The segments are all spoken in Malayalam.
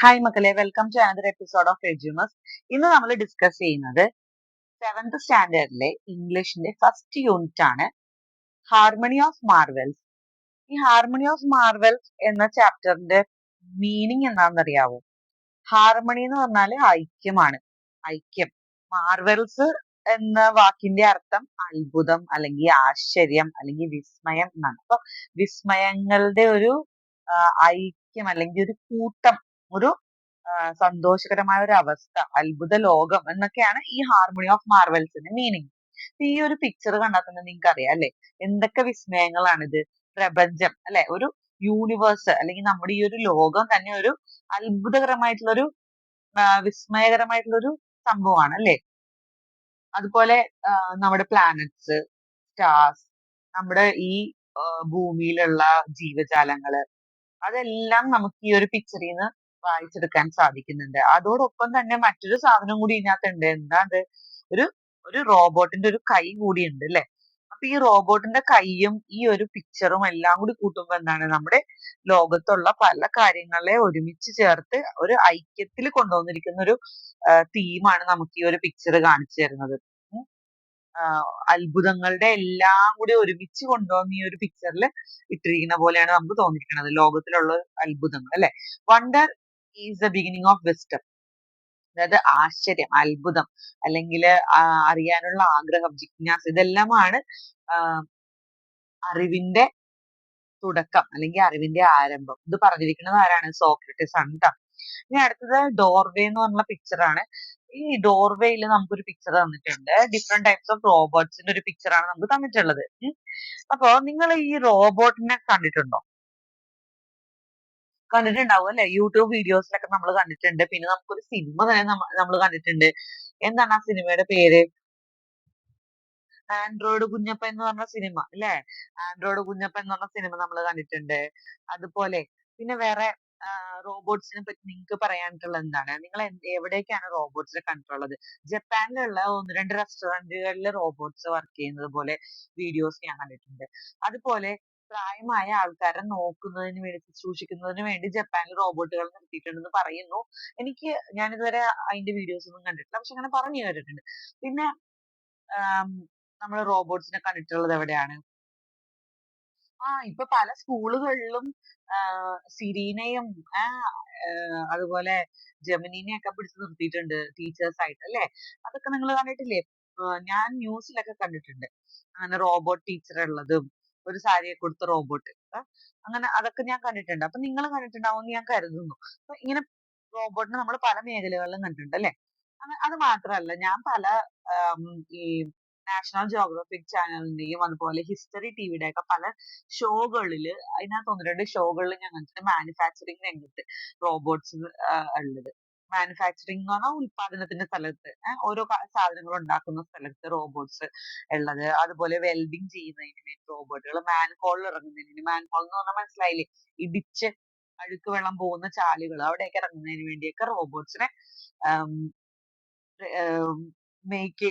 ഹായ് മക്കളെ, welcome to another episode of Edumus. ഇന്ന് നമ്മൾ ഡിസ്കസ് ചെയ്യുന്നത് 7th സ്റ്റാൻഡേർഡിലെ ഇംഗ്ലീഷിന്റെ ഫസ്റ്റ് യൂണിറ്റ് ആണ്, ഹാർമണി ഓഫ് മാർവെൽസ്. ഈ ഹാർമണി ഓഫ് മാർവെൽസ് എന്ന ചാപ്റ്ററിന്റെ മീനിങ് എന്താണെന്ന് അറിയാവോ? ഹാർമണി എന്ന് പറഞ്ഞാൽ ഐക്യമാണ്, ഐക്യം. മാർവെൽസ് എന്ന വാക്കിന്റെ അർത്ഥം അത്ഭുതം അല്ലെങ്കിൽ ആശ്ചര്യം അല്ലെങ്കിൽ വിസ്മയം എന്നാണ്. അപ്പൊ വിസ്മയങ്ങളുടെ ഒരു ഐക്യം അല്ലെങ്കിൽ ഒരു കൂട്ടം, ഒരു സന്തോഷകരമായ ഒരു അവസ്ഥ, അത്ഭുത ലോകം എന്നൊക്കെയാണ് ഈ ഹാർമണി ഓഫ് മാർവെൽസിന്റെ മീനിങ്. ഈ ഒരു പിക്ചർ കണ്ടാൽ തന്നെ നിങ്ങൾക്ക് അറിയാം അല്ലെ, എന്തൊക്കെ വിസ്മയങ്ങളാണിത്. പ്രപഞ്ചം അല്ലെ, ഒരു യൂണിവേഴ്സ് അല്ലെങ്കിൽ നമ്മുടെ ഈ ഒരു ലോകം തന്നെ ഒരു അത്ഭുതകരമായിട്ടുള്ള ഒരു വിസ്മയകരമായിട്ടുള്ള ഒരു സംഭവമാണ് അല്ലെ. അതുപോലെ നമ്മുടെ പ്ലാനറ്റ്സ്, സ്റ്റാർസ്, നമ്മുടെ ഈ ഭൂമിയിലുള്ള ജീവജാലങ്ങള്, അതെല്ലാം നമുക്ക് ഈ ഒരു പിക്ചറിൽ നിന്ന് വായിച്ചെടുക്കാൻ സാധിക്കുന്നുണ്ട്. അതോടൊപ്പം തന്നെ മറ്റൊരു സാധനം കൂടി ഇതിനകത്തുണ്ട്. എന്താ അത്? ഒരു ഒരു റോബോട്ടിന്റെ ഒരു കൈ കൂടി ഉണ്ട് അല്ലെ. അപ്പൊ ഈ റോബോട്ടിന്റെ കൈയും ഈ ഒരു പിക്ചറും എല്ലാം കൂടി കൂട്ടുമ്പോ എന്താണ്, നമ്മുടെ ലോകത്തുള്ള പല കാര്യങ്ങളെ ഒരുമിച്ച് ചേർത്ത് ഒരു ഐക്യത്തിൽ കൊണ്ടുവന്നിരിക്കുന്ന ഒരു തീമാണ് നമുക്ക് ഈ ഒരു പിക്ചർ കാണിച്ചു തരുന്നത്. അത്ഭുതങ്ങളുടെ എല്ലാം കൂടി ഒരുമിച്ച് കൊണ്ടുവന്ന് ഈ ഒരു പിക്ചറിൽ ഇട്ടിരിക്കുന്ന പോലെയാണ് നമുക്ക് തോന്നിയിരിക്കുന്നത്, ലോകത്തിലുള്ള അത്ഭുതങ്ങൾ അല്ലെ. Wonder is the beginning of wisdom. അതായത് ആശ്ചര്യം, അത്ഭുതം അല്ലെങ്കിൽ അറിയാനുള്ള ആഗ്രഹം, ജിജ്ഞാസ, ഇതെല്ലാമാണ് അറിവിന്റെ തുടക്കം അല്ലെങ്കിൽ അറിവിന്റെ ആരംഭം. ഇത് പറഞ്ഞിരിക്കുന്നത് ആരാണ്? സോക്രട്ടീസ് ആണ് ട്ടോ. ഇനി അടുത്തത് ഡോർവേ എന്ന് പറഞ്ഞ പിക്ചർ ആണ്. ഈ ഡോർവേയിൽ നമുക്കൊരു പിക്ചർ തന്നിട്ടുണ്ട്. ഡിഫറെന്റ് ടൈപ്സ് ഓഫ് റോബോട്ട്സിന്റെ ഒരു പിക്ചർ ആണ് നമുക്ക് തന്നിട്ടുള്ളത്. അപ്പോ നിങ്ങൾ ഈ റോബോട്ടിനെ കണ്ടിട്ടുണ്ടോ? കണ്ടിട്ടുണ്ടാവും അല്ലെ, യൂട്യൂബ് വീഡിയോസിലൊക്കെ നമ്മൾ കണ്ടിട്ടുണ്ട്. പിന്നെ നമുക്കൊരു സിനിമ തന്നെ നമ്മൾ കണ്ടിട്ടുണ്ട്. എന്താണ് ആ സിനിമയുടെ പേര്? ആൻഡ്രോയിഡ് കുഞ്ഞപ്പൻ എന്ന് പറഞ്ഞ സിനിമ അല്ലെ. ആൻഡ്രോയിഡ് കുഞ്ഞപ്പൻ എന്ന് പറഞ്ഞ സിനിമ നമ്മൾ കണ്ടിട്ടുണ്ട്. അതുപോലെ പിന്നെ വേറെ റോബോട്ട്സിനെ പറ്റി നിങ്ങൾക്ക് പറയാനായിട്ടുള്ളത് എന്താണ്? നിങ്ങൾ എവിടേക്കാണ് റോബോട്ട്സിനെ കണ്ടിട്ടുള്ളത്? ജപ്പാനിലുള്ള 1-2 റെസ്റ്റോറന്റുകളിൽ റോബോട്ട്സ് വർക്ക് ചെയ്യുന്നത് പോലെ വീഡിയോസ് ഞാൻ കണ്ടിട്ടുണ്ട്. അതുപോലെ പ്രായമായ ആൾക്കാരെ നോക്കുന്നതിന് വേണ്ടി, ശുശ്രൂഷിക്കുന്നതിന് വേണ്ടി ജപ്പാനിൽ റോബോട്ടുകൾ നിർത്തിയിട്ടുണ്ടെന്ന് പറയുന്നു. ഞാൻ ഇതുവരെ അതിന്റെ വീഡിയോസ് ഒന്നും കണ്ടിട്ടില്ല, പക്ഷെ അങ്ങനെ പറഞ്ഞു കേട്ടിട്ടുണ്ട്. പിന്നെ നമ്മൾ റോബോട്ട്സിനെ കണ്ടിട്ടുള്ളത് എവിടെയാണ്? ഇപ്പൊ പല സ്കൂളുകളിലും സിരീനയും അതുപോലെ ജെമിനിനെയൊക്കെ പിടിച്ച് നിർത്തിയിട്ടുണ്ട് ടീച്ചേഴ്സ് ആയിട്ട് അല്ലെ. അതൊക്കെ നിങ്ങൾ കണ്ടിട്ടില്ലേ? ഞാൻ ന്യൂസിലൊക്കെ കണ്ടിട്ടുണ്ട് അങ്ങനെ റോബോട്ട് ടീച്ചർ ഉള്ളതും, ഒരു സാരിയൊക്കെ കൊടുത്ത റോബോട്ട്, അങ്ങനെ അതൊക്കെ ഞാൻ കണ്ടിട്ടുണ്ട്. അപ്പൊ നിങ്ങൾ കണ്ടിട്ടുണ്ടാവും എന്ന് ഞാൻ കരുതുന്നു. അപ്പൊ ഇങ്ങനെ റോബോട്ടിനെ നമ്മൾ പല മേഖലകളിലും കണ്ടിട്ടുണ്ട് അല്ലെ. അത് മാത്രമല്ല, ഞാൻ പല ഈ നാഷണൽ ജോഗ്രഫിക് ചാനലിന്റെയും അതുപോലെ ഹിസ്റ്ററി ടിവിയുടെ ഒക്കെ പല ഷോകളില്, അതിനകത്ത് 1-2 ഷോകളിൽ ഞാൻ കണ്ടിട്ടുണ്ട് മാനുഫാക്ചറിങ് രംഗത്ത് റോബോട്ട്സ് ഉള്ളത്. മാനുഫാക്ചറിങ് എന്ന് പറഞ്ഞാൽ ഉൽപാദനത്തിന്റെ സ്ഥലത്ത്, ഓരോ സാധനങ്ങൾ ഉണ്ടാക്കുന്ന സ്ഥലത്ത് റോബോട്ട്സ് ഉള്ളത്. അതുപോലെ വെൽഡിങ് ചെയ്യുന്നതിന് വേണ്ടി റോബോട്ടുകൾ, മാൻഹോളിൽ ഇറങ്ങുന്നതിന്, മാൻഹോൾ എന്ന് പറഞ്ഞാൽ മനസ്സിലായില്ലേ, ഇടിച്ച് അഴുക്ക് വെള്ളം പോകുന്ന ചാലുകൾ, അവിടെയൊക്കെ ഇറങ്ങുന്നതിന് വേണ്ടിയൊക്കെ റോബോട്ട്സിനെ മേക്ക്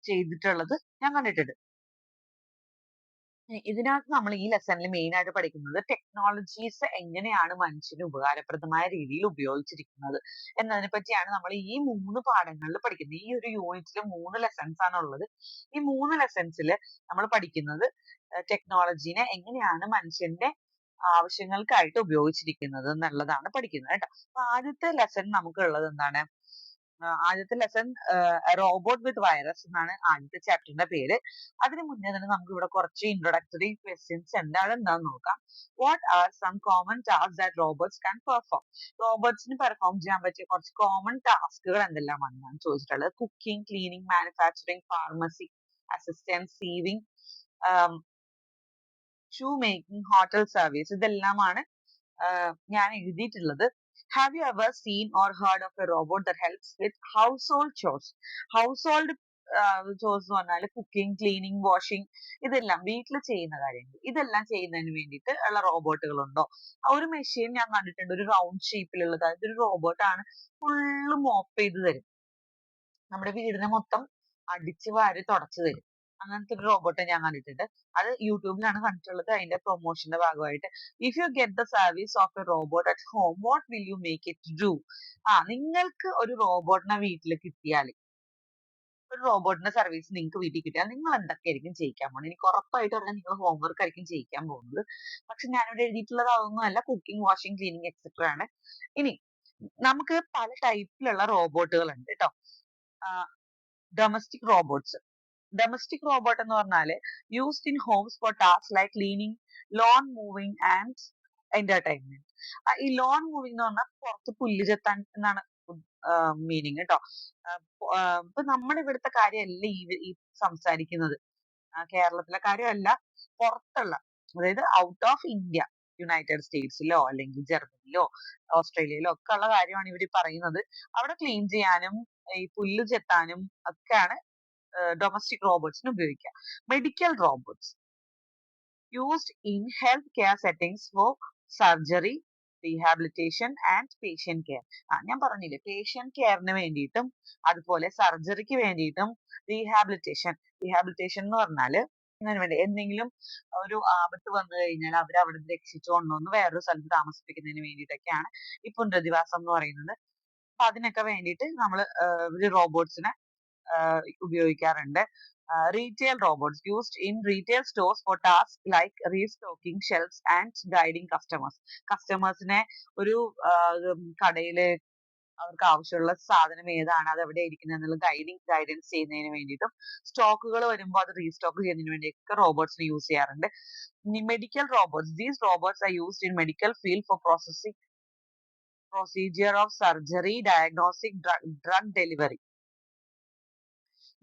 ചെയ്തിട്ടുള്ളത് ഞാൻ കണ്ടിട്ടുണ്ട്. ഇതിനകത്ത് നമ്മൾ ഈ ലെസണിൽ മെയിൻ ആയിട്ട് പഠിക്കുന്നത് ടെക്നോളജീസ് എങ്ങനെയാണ് മനുഷ്യന് ഉപകാരപ്രദമായ രീതിയിൽ ഉപയോഗിച്ചിരിക്കുന്നത് എന്നതിനെ പറ്റിയാണ് നമ്മൾ ഈ 3 പാഠങ്ങളിൽ പഠിക്കുന്നത്. ഈ ഒരു യൂണിറ്റിൽ 3 ലെസൺസ് ആണ് ഉള്ളത്. ഈ 3 ലെസൺസിൽ നമ്മൾ പഠിക്കുന്നത് ടെക്നോളജീനെ എങ്ങനെയാണ് മനുഷ്യന്റെ ആവശ്യങ്ങൾക്കായിട്ട് ഉപയോഗിച്ചിരിക്കുന്നത് എന്നുള്ളതാണ് പഠിക്കുന്നത് കേട്ടോ. അപ്പൊ ആദ്യത്തെ ലെസൺ നമുക്കുള്ളത് എന്താണ്? ആദ്യത്തെ ലെസൺ റോബോട്ട് വിത്ത് വൈറസ് എന്നാണ് ആദ്യത്തെ ചാപ്റ്ററിന്റെ പേര്. അതിന് മുന്നേ തന്നെ നമുക്ക് ഇവിടെ കുറച്ച് ഇൻട്രൊഡക്ടറി ക്വസ്റ്റ്യൻസ് ഉണ്ട്, അതെന്താന്ന് നോക്കാം. What are some common task that robots can perform? റോബോട്ട്സിന് പെർഫോം ചെയ്യാൻ പറ്റിയ കുറച്ച് കോമൺ ടാസ്കുകൾ എന്തെല്ലാമാണെന്നാണ് ചോദിച്ചിട്ടുള്ളത്. Cooking, cleaning, manufacturing, pharmacy assistance, sewing, shoe making, hotel service, ഇതെല്ലാമാണ് ഞാൻ എഴുതിയിട്ടുള്ളത്. Have you ever seen or heard of a robot that helps with household chores? Household chores എന്ന് പറഞ്ഞാൽ കുക്കിംഗ്, ക്ലീനിങ്, വാഷിംഗ്, ഇതെല്ലാം വീട്ടിൽ ചെയ്യുന്ന കാര്യങ്ങൾ, ഇതെല്ലാം ചെയ്യുന്നതിന് വേണ്ടിയിട്ട് ഉള്ള റോബോട്ടുകൾ ഉണ്ടോ? ഒരു മെഷീൻ ഞാൻ കണ്ടിട്ടുണ്ട്, ഒരു റൗണ്ട് ഷേപ്പിലുള്ളത്. അതൊരു റോബോട്ടാണ്, ഫുള്ള് മോപ്പ് ചെയ്ത് തരും, നമ്മുടെ വീടിനെ മൊത്തം അടിച്ചു വാരി തുടച്ചു തരും. അങ്ങനത്തെ ഒരു റോബോട്ട് ഞാൻ കണ്ടിട്ടുണ്ട്. അത് യൂട്യൂബിലാണ് കണ്ടിട്ടുള്ളത്. അതിന്റെ പ്രൊമോഷന്റെ ഭാഗമായിട്ട്. If you get the service of A robot at home what will you make it do? നിങ്ങൾക്ക് ഒരു റോബോട്ടിനെ വീട്ടിൽ കിട്ടിയാൽ, ഒരു റോബോട്ടിന്റെ സർവീസ് നിങ്ങൾക്ക് വീട്ടിൽ കിട്ടിയാൽ നിങ്ങൾ എന്തൊക്കെയായിരിക്കും ചെയ്യിക്കാൻ പോകുന്നത്? എനിക്ക് ഉറപ്പായിട്ട് പറഞ്ഞാൽ നിങ്ങൾ ഹോംവർക്ക് ആയിരിക്കും ചെയ്യിക്കാൻ പോകുന്നത്. പക്ഷെ ഞാനിവിടെ എഴുതിയിട്ടുള്ളത് അതൊന്നും അല്ല. കുക്കിംഗ്, വാഷിംഗ്, ക്ലീനിങ് എക്സെട്ര ആണ്. ഇനി നമുക്ക് പല ടൈപ്പിലുള്ള റോബോട്ടുകൾ ഉണ്ട് കേട്ടോ. Domestic robots. ഡൊമസ്റ്റിക് റോബോട്ട് എന്ന് പറഞ്ഞാല് used in homes for task like cleaning, lawn mowing and entertainment. ഈ ലോൺ മൂവിങ് എന്ന് പറഞ്ഞാൽ പുറത്ത് പുല്ല് ചെത്താൻ എന്നാണ് മീനിങ് കേട്ടോ. ഇപ്പൊ നമ്മുടെ ഇവിടുത്തെ കാര്യമല്ല ഈ സംസാരിക്കുന്നത്. കേരളത്തിലെ കാര്യമല്ല, പുറത്തുള്ള, അതായത് ഔട്ട് ഓഫ് ഇന്ത്യ, യുണൈറ്റഡ് സ്റ്റേറ്റ്സിലോ അല്ലെങ്കിൽ ജർമ്മനിയിലോ ഓസ്ട്രേലിയയിലോ ഒക്കെ ഉള്ള കാര്യമാണ് ഇവർ പറയുന്നത്. അവിടെ ക്ലീൻ ചെയ്യാനും ഈ പുല്ല് ചെത്താനും ഒക്കെയാണ് ഡൊമസ്റ്റിക് റോബോട്ട്സിന് ഉപയോഗിക്കുക. Medical robots used in health care settings for surgery, rehabilitation and patient care. ഞാൻ പറഞ്ഞില്ലേ, പേഷ്യന്റ് കെയറിന് വേണ്ടിയിട്ടും അതുപോലെ സർജറിക്ക് വേണ്ടിയിട്ടും റീഹാബിലിറ്റേഷൻ എന്ന് പറഞ്ഞാല് വേണ്ടി എന്തെങ്കിലും ഒരു ആപത്ത് വന്നു കഴിഞ്ഞാൽ അവർ അവിടെ നിന്ന് രക്ഷിച്ചു കൊണ്ടുവന്ന് വേറൊരു സ്ഥലത്ത് താമസിപ്പിക്കുന്നതിന് വേണ്ടിയിട്ടൊക്കെയാണ് ഈ പുനരധിവാസം എന്ന് പറയുന്നത്. അപ്പൊ അതിനൊക്കെ വേണ്ടിയിട്ട് നമ്മൾ റോബോട്ട്സിനെ ഉപയോഗിക്കാറുണ്ട്. Retail robots used in retail stores for task like restocking shelves and guiding customers. കസ്റ്റമേഴ്സിനെ ഒരു കടയില് അവർക്ക് ആവശ്യമുള്ള സാധനം ഏതാണ്, അത് എവിടെ ഇരിക്കുന്നത് എന്നുള്ള ഗൈഡൻസ് ചെയ്യുന്നതിന് വേണ്ടിയിട്ടും സ്റ്റോക്കുകൾ വരുമ്പോൾ അത് റീസ്റ്റോക്ക് ചെയ്യുന്നതിന് വേണ്ടിയൊക്കെ റോബോട്ട്സിനെ യൂസ് ചെയ്യാറുണ്ട്. Medical robots. These robots are used in medical field for procedure of surgery, diagnostic, drug delivery.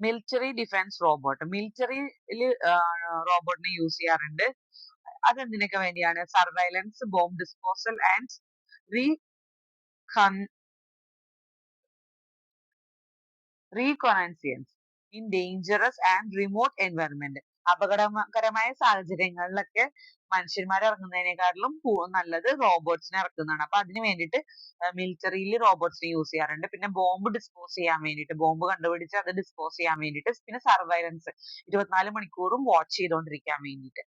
Military defence robot. മിലിറ്ററിയിൽ റോബോട്ടിനെ യൂസ് ചെയ്യാറുണ്ട്. അതെന്തിനൊക്കെ വേണ്ടിയാണ്? Surveillance, bomb disposal and reconnaissance in dangerous and remote environment. അപകടകരമായ സാഹചര്യങ്ങളിലൊക്കെ മനുഷ്യന്മാർ ഇറങ്ങുന്നതിനേക്കാളും നല്ലത് റോബോട്ട്സിനെ ഇറക്കുന്നതാണ്. അപ്പൊ അതിന് വേണ്ടിയിട്ട് മിലിറ്ററിയിൽ റോബോട്ട്സിനെ യൂസ് ചെയ്യാറുണ്ട്. പിന്നെ ബോംബ് ഡിസ്പോസ് ചെയ്യാൻ വേണ്ടിയിട്ട്, ബോംബ് കണ്ടുപിടിച്ച് അത് ഡിസ്പോസ് ചെയ്യാൻ വേണ്ടിയിട്ട്, പിന്നെ സർവൈലൻസ് 24 മണിക്കൂറും വാച്ച് ചെയ്തുകൊണ്ടിരിക്കാൻ വേണ്ടിയിട്ട്.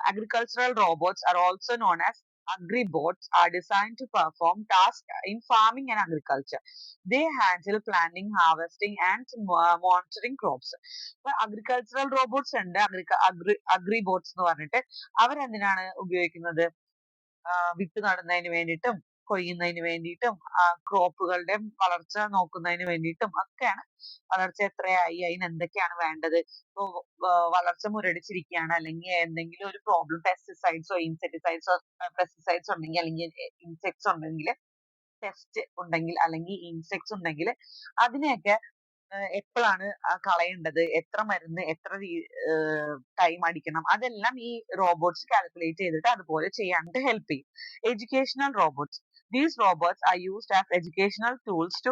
Agricultural robots are also known as agribots are designed to perform tasks in farming and agriculture. They handle planting, harvesting and monitoring crops. അപ്പൊ agricultural robots ഉണ്ട്, agribots എന്ന് പറഞ്ഞിട്ട്. അവരെന്തിനാണ് ഉപയോഗിക്കുന്നത്? വിത്ത് നടുന്നതിന് വേണ്ടിയിട്ടും കൊയ്യുന്നതിന് വേണ്ടിയിട്ടും ക്രോപ്പുകളുടെ വളർച്ച നോക്കുന്നതിന് വേണ്ടിയിട്ടും ഒക്കെയാണ്. വളർച്ച എത്രയായി, അതിന് എന്തൊക്കെയാണ് വേണ്ടത്, ഇപ്പൊ വളർച്ച മുരടിച്ചിരിക്കുകയാണ് അല്ലെങ്കിൽ എന്തെങ്കിലും ഒരു പ്രോബ്ലം, പെസ്റ്റിസൈഡ്സോ പെസ്റ്റിസൈഡ്സ് ഉണ്ടെങ്കിൽ അല്ലെങ്കിൽ ഇൻസെക്ട്സ് ഉണ്ടെങ്കിൽ, പെസ്റ്റ് ഉണ്ടെങ്കിൽ അല്ലെങ്കിൽ ഇൻസെക്ട്സ് ഉണ്ടെങ്കിൽ അതിനെയൊക്കെ എപ്പോഴാണ് കളയേണ്ടത്, എത്ര മരുന്ന് എത്ര ടൈം അടിക്കണം, അതെല്ലാം ഈ റോബോട്ട്സ് കാൽക്കുലേറ്റ് ചെയ്തിട്ട് അതുപോലെ ചെയ്യാനായിട്ട് ഹെൽപ്പ് ചെയ്യും. Educational robots. These robots are used as educational tools to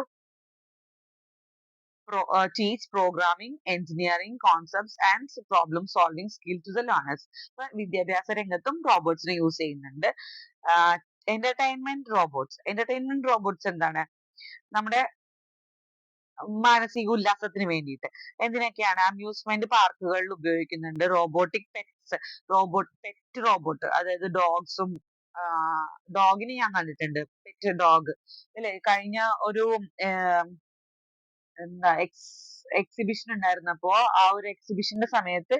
teach programming, engineering concepts and problem solving skill to the learners. അപ്പൊ വിദ്യാഭ്യാസ രംഗത്തും റോബോട്ട്സിനെ യൂസ് ചെയ്യുന്നുണ്ട്. എന്റർടൈൻമെന്റ് റോബോട്ട്സ് എന്താണ്? നമ്മുടെ മാനസിക ഉല്ലാസത്തിന് വേണ്ടിയിട്ട് എന്തിനൊക്കെയാണ്? അമ്യൂസ്മെന്റ് പാർക്കുകളിൽ ഉപയോഗിക്കുന്നുണ്ട്. റോബോട്ടിക് പെറ്റ്സ്, പെറ്റ് റോബോട്ട്, അതായത് ഡോഗ്സും, ഡോഗിനെ ഞാൻ കണ്ടിട്ടുണ്ട്, പെറ്റ് ഡോഗ് അല്ലെ. കഴിഞ്ഞ ഒരു എന്താ എക്സിബിഷൻ ഉണ്ടായിരുന്നപ്പോ ആ ഒരു എക്സിബിഷന്റെ സമയത്ത്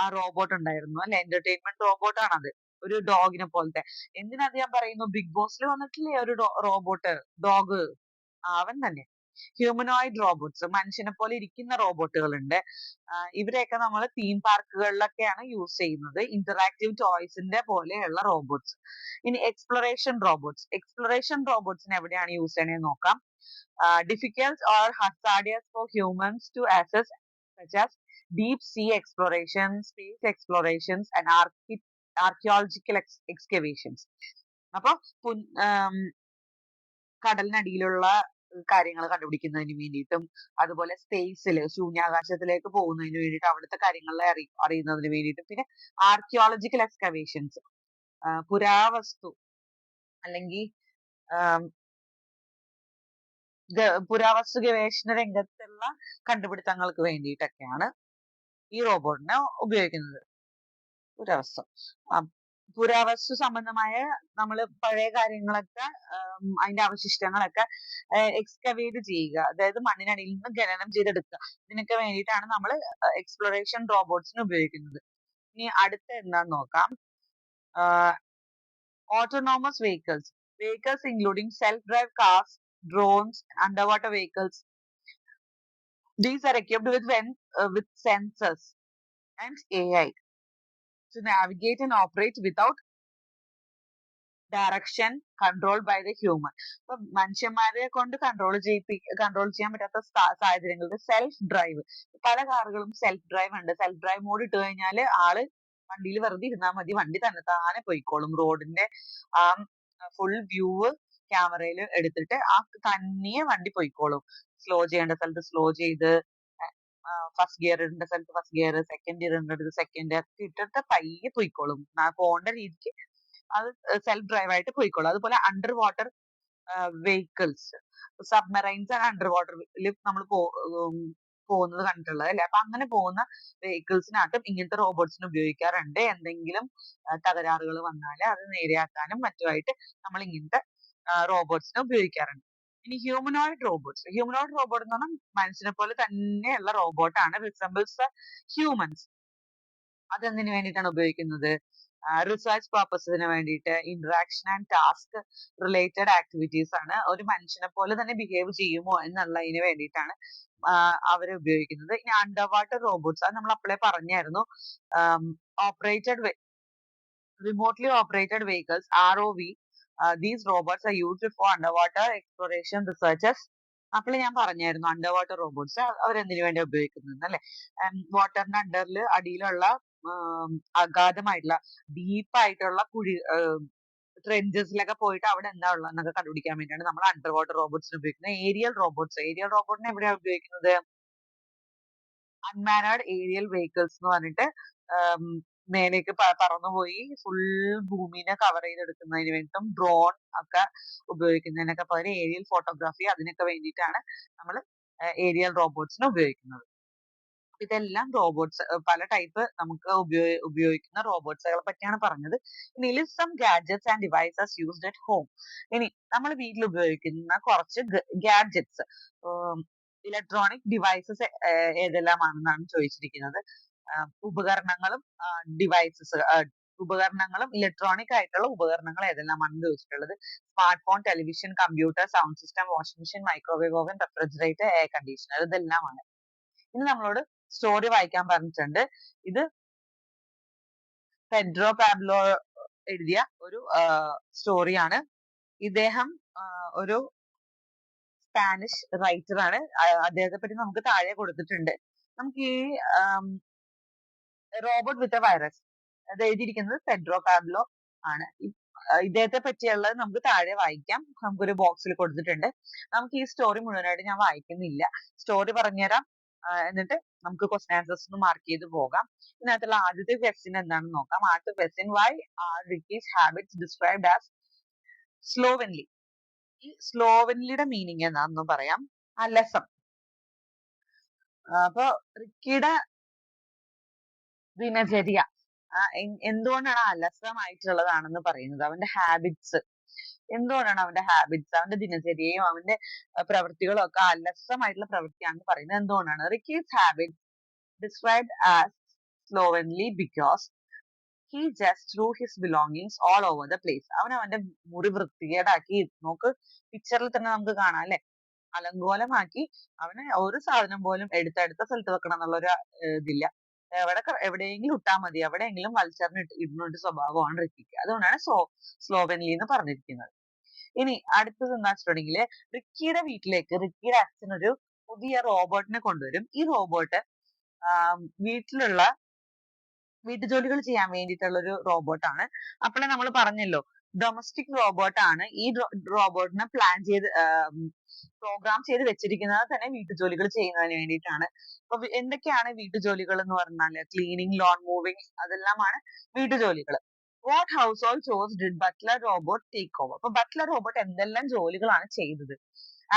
ആ റോബോട്ട് ഉണ്ടായിരുന്നു അല്ലെ, എന്റർടൈൻമെന്റ് റോബോട്ട് ആണത്, ഒരു ഡോഗിനെ പോലത്തെ. എന്തിനത് ഞാൻ പറയുന്നു, ബിഗ് ബോസിൽ വന്നിട്ടില്ലേ ഒരു റോബോട്ട്, ഡോഗ്, അവൻ തന്നെ. ഹ്യൂമനോയിഡ് റോബോട്ട്സ്, മനുഷ്യനെ പോലെ ഇരിക്കുന്ന റോബോട്ടുകൾ ഉണ്ട്. ഇവരെയൊക്കെ നമ്മൾ തീം പാർക്കുകളിലൊക്കെയാണ് യൂസ് ചെയ്യുന്നത്, ഇന്ററാക്റ്റീവ് ടോയ്സിന്റെ പോലെയുള്ള റോബോട്ട്സ്. ഇനി എക്സ്പ്ലോറേഷൻ റോബോട്ട്സിന് എവിടെയാണ് യൂസ് ചെയ്യണേന്ന് നോക്കാം. Difficult or hazardous for humans to access, such as deep sea exploration, space explorations and archaeological excavations. അപ്പൊ കടലിനടിയിലുള്ള കാര്യങ്ങൾ കണ്ടുപിടിക്കുന്നതിന് വേണ്ടിയിട്ടും അതുപോലെ സ്പേസിൽ ശൂന്യാകാശത്തിലേക്ക് പോകുന്നതിന് വേണ്ടിയിട്ട് അവിടുത്തെ കാര്യങ്ങൾ അറിയുന്നതിന് വേണ്ടിയിട്ടും, പിന്നെ ആർക്കിയോളജിക്കൽ എക്സ്കവേഷൻസ്, പുരാവസ്തു അല്ലെങ്കിൽ പുരാവസ്തു ഗവേഷണ രംഗത്തുള്ള കണ്ടുപിടുത്തങ്ങൾക്ക് വേണ്ടിയിട്ടൊക്കെയാണ് ഈ റോബോട്ടിനെ ഉപയോഗിക്കുന്നത്. പുരാവസ്തു പുരാവസ്തു സംബന്ധമായ നമ്മൾ പഴയ കാര്യങ്ങളൊക്കെ അതിന്റെ അവശിഷ്ടങ്ങളൊക്കെ എക്സ്കവേറ്റ് ചെയ്യുക, അതായത് മണ്ണിനടിയിൽ നിന്ന് ഖനനം ചെയ്തെടുക്കുക. ഇതിനൊക്കെ വേണ്ടിയിട്ടാണ് നമ്മൾ എക്സ്പ്ലോറേഷൻ റോബോട്ട്സിനെ ഉപയോഗിക്കുന്നത്. ഇനി അടുത്ത എന്താന്ന് നോക്കാം. Autonomous vehicles. Vehicles including self-drive cars, drones, underwater vehicles. These are equipped with sensors and AI to navigate and operate without direction controlled by the human. ഇപ്പൊ മനുഷ്യന്മാരെ കൊണ്ട് കൺട്രോൾ ചെയ്യാൻ പറ്റാത്ത സാഹചര്യങ്ങളിൽ സെൽഫ് ഡ്രൈവ്, പല കാറുകളും സെൽഫ് ഡ്രൈവ് ഉണ്ട്. സെൽഫ് ഡ്രൈവ് മോഡ് ഇട്ട് കഴിഞ്ഞാൽ ആള് വണ്ടിയിൽ വെറുതെ ഇരുന്നാൽ മതി, വണ്ടി തന്നെ പോയിക്കോളും. റോഡിന്റെ ആ ഫുൾ വ്യൂ ക്യാമറയിൽ എടുത്തിട്ട് ആ തനിയെ വണ്ടി പോയിക്കോളും. സ്ലോ ചെയ്യേണ്ട സ്ഥലത്ത് സ്ലോ ചെയ്ത്, ഫസ്റ്റ് ഗിയർ ഇടേണ്ട സ്ഥലത്ത് ഫസ്റ്റ് ഗിയർ, സെക്കൻഡ് ഗിയർ ഇടേണ്ടത് സെക്കൻഡ് ഒക്കെ ഇട്ടിട്ട് പയ്യെ പോയിക്കോളും. പോകേണ്ട രീതിക്ക് അത് സെൽഫ് ഡ്രൈവ് ആയിട്ട് പോയിക്കോളും. അതുപോലെ under water vehicles, submarines and under വാട്ടറിൽ നമ്മൾ പോകുന്നത് കണ്ടിട്ടുള്ളത് അല്ലെ. അപ്പൊ അങ്ങനെ പോകുന്ന വെഹിക്കിൾസിനകത്തും ഇങ്ങനത്തെ റോബോട്ട്സിനെ ഉപയോഗിക്കാറുണ്ട്. എന്തെങ്കിലും തകരാറുകൾ വന്നാൽ അത് നേരെയാക്കാനും മറ്റുമായിട്ട് നമ്മൾ ഇങ്ങനത്തെ റോബോട്ട്സിനെ ഉപയോഗിക്കാറുണ്ട്. ഇനി ഹ്യൂമനോയിഡ് റോബോട്ട്സ്. ഹ്യൂമനോയിഡ് റോബോട്ട് എന്ന് പറഞ്ഞാൽ മനുഷ്യനെ പോലെ തന്നെയുള്ള റോബോട്ടാണ്, റിസംബിൾസ് ഹ്യൂമൻസ്. അതെന്തിനു വേണ്ടിയിട്ടാണ് ഉപയോഗിക്കുന്നത്? റിസർച്ച് പർപ്പസിന് വേണ്ടിയിട്ട്, interaction and task related activities ആണ്. ഒരു മനുഷ്യനെ പോലെ തന്നെ ബിഹേവ് ചെയ്യുമോ എന്നുള്ളതിന് വേണ്ടിയിട്ടാണ് അവരെ ഉപയോഗിക്കുന്നത്. ഇനി അണ്ടർ വാട്ടർ റോബോട്ട്സ്, അത് നമ്മൾ അപ്പോഴേ പറഞ്ഞായിരുന്നു. Operated remotely operated vehicles, ROV. These robots are used for underwater exploration researches. അപ്പോൾ ഞാൻ പറഞ്ഞായിരുന്നു അണ്ടർ വാട്ടർ റോബോട്ട്സ് അവരെന്തിനു വേണ്ടി ഉപയോഗിക്കുന്നത് അല്ലെ. വാട്ടറിന്റെ അണ്ടറിൽ അടിയിലുള്ള അഗാധമായിട്ടുള്ള ഡീപ്പായിട്ടുള്ള ട്രെഞ്ചസിലൊക്കെ പോയിട്ട് അവിടെ എന്താ ഉള്ളതെന്നൊക്കെ കണ്ടുപിടിക്കാൻ വേണ്ടിയാണ് നമ്മൾ അണ്ടർ വാട്ടർ റോബോട്ട്സിന് ഉപയോഗിക്കുന്നത്. ഏരിയൽ റോബോട്ട്സ്, ഏരിയൽ റോബോട്ടിനെ എവിടെയാണ് ഉപയോഗിക്കുന്നത്? അൺമാനേഡ് ഏരിയൽ വെഹിക്കിൾസ് എന്ന് പറഞ്ഞിട്ട് മേലേക്ക് പറന്നുപോയി ഫുൾ ഭൂമിനെ കവർ ചെയ്തെടുക്കുന്നതിന് വേണ്ടിയിട്ടും ഡ്രോൺ ഒക്കെ ഉപയോഗിക്കുന്നതിനൊക്കെ പകരം ഏരിയൽ ഫോട്ടോഗ്രാഫി അതിനൊക്കെ വേണ്ടിയിട്ടാണ് നമ്മൾ ഏരിയൽ റോബോട്ട്സിനെ ഉപയോഗിക്കുന്നത്. ഇതെല്ലാം റോബോട്ട്സ്, പല ടൈപ്പ് നമുക്ക് ഉപയോഗിക്കുന്ന റോബോട്ട്സുകളെ പറ്റിയാണ് പറഞ്ഞത്. ഇനി list some gadgets and devices used at home. ഇനി നമ്മൾ വീട്ടിൽ ഉപയോഗിക്കുന്ന കുറച്ച് ഗാഡ്ജറ്റ്സ്, ഇലക്ട്രോണിക് ഡിവൈസസ് ഏതെല്ലാമാണെന്നാണ് ചോദിച്ചിരിക്കുന്നത്. ഉപകരണങ്ങളും ഇലക്ട്രോണിക് ആയിട്ടുള്ള ഉപകരണങ്ങൾ ഏതെല്ലാമാണെന്ന് ചോദിച്ചിട്ടുള്ളത്. Smartphone, television, computer, sound system, washing machine, microwave oven, refrigerator, air conditioner, ഇതെല്ലാമാണ്. ഇനി നമ്മളോട് സ്റ്റോറി വായിക്കാൻ പറഞ്ഞിട്ടുണ്ട്. ഇത് പെഡ്രോ പാബ്ലോ എഴുതിയ ഒരു സ്റ്റോറിയാണ്. ഇദ്ദേഹം ഒരു സ്പാനിഷ് റൈറ്റർ ആണ്. അദ്ദേഹത്തെ പറ്റി നമുക്ക് താഴെ കൊടുത്തിട്ടുണ്ട്. നമുക്ക് ഈ റോബോട്ട് വിത്ത് എ വൈറസ് അത് എഴുതിയിരിക്കുന്നത് പെഡ്രോ പാബ്ലോ ആണ്. ഇദ്ദേഹത്തെ പറ്റിയുള്ളത് നമുക്ക് താഴെ വായിക്കാം. നമുക്കൊരു ബോക്സിൽ കൊടുത്തിട്ടുണ്ട്. നമുക്ക് ഈ സ്റ്റോറി മുഴുവനായിട്ട് ഞാൻ വായിക്കുന്നില്ല, സ്റ്റോറി പറഞ്ഞുതരാം. എന്നിട്ട് നമുക്ക് ക്വസ്റ്റ്യൻ ആൻസേഴ്സ് ഒന്ന് മാർക്ക് ചെയ്ത് പോകാം. ഇതിനകത്തുള്ള ആദ്യത്തെ ക്വസ്റ്റ്യൻ എന്താണെന്ന് നോക്കാം. ആദ്യത്തെ question, why are Ricky's habits described as slovenly? ഈ സ്ലോവൻലിയുടെ മീനിങ് എന്താണെന്ന് പറയാം. അലസം. അപ്പൊ റിക്കിയുടെ ദിനചര്യ എന്തുകൊണ്ടാണ് അലസമായിട്ടുള്ളതാണെന്ന് പറയുന്നത്. അവന്റെ ഹാബിറ്റ്സ് എന്തുകൊണ്ടാണ് അവന്റെ ദിനചര്യയും അവന്റെ പ്രവൃത്തികളും ഒക്കെ അലസമായിട്ടുള്ള പ്രവൃത്തിയാണെന്ന് പറയുന്നത് എന്തുകൊണ്ടാണ്? Ricky's habits described as slovenly because he just threw his belongings all over the place. അവന്റെ മുറി വൃത്തികേടാക്കി. നോക്ക്, പിക്ചറിൽ തന്നെ നമുക്ക് കാണാം അല്ലെ, അലങ്കോലമാക്കി. അവന് ഒരു സാധനം പോലും എടുത്തടുത്ത സ്ഥലത്ത് വെക്കണം എന്നുള്ളൊരു ഇതില്ല. എവിടെയെങ്കിലും ഇട്ടാ മതി, എവിടെയെങ്കിലും വലിച്ചെറിഞ്ഞ് ഇടുന്നൊരു സ്വഭാവമാണ് റിക്കിക്ക്. അതുകൊണ്ടാണ് സ്ലോവൻലി എന്ന് പറഞ്ഞിരിക്കുന്നത്. ഇനി അടുത്തത് എന്താ വെച്ചിട്ടുണ്ടെങ്കിൽ, റിക്കിയുടെ വീട്ടിലേക്ക് റിക്കിയുടെ അച്ഛൻ ഒരു പുതിയ റോബോട്ടിനെ കൊണ്ടുവരും. ഈ റോബോട്ട് വീട്ടിലുള്ള വീട്ടുജോലികൾ ചെയ്യാൻ വേണ്ടിയിട്ടുള്ള ഒരു റോബോട്ടാണ്. അപ്പോഴേ നമ്മൾ പറഞ്ഞല്ലോ ഡൊമസ്റ്റിക് റോബോട്ടാണ്. ഈ റോബോട്ടിനെ പ്രോഗ്രാം ചെയ്ത് വെച്ചിരിക്കുന്നത് തന്നെ വീട്ടുജോലികൾ ചെയ്യുന്നതിന് വേണ്ടിയിട്ടാണ്. അപ്പൊ എന്തൊക്കെയാണ് വീട്ടുജോലികൾ എന്ന് പറഞ്ഞാല്? ക്ലീനിങ്, ലോൺ മൂവിങ്, അതെല്ലാമാണ് വീട്ടുജോലികൾ. What household chores did butler robot take over? അപ്പൊ ബട്ട്ലർ റോബോട്ട് എന്തെല്ലാം ജോലികളാണ് ചെയ്തത്?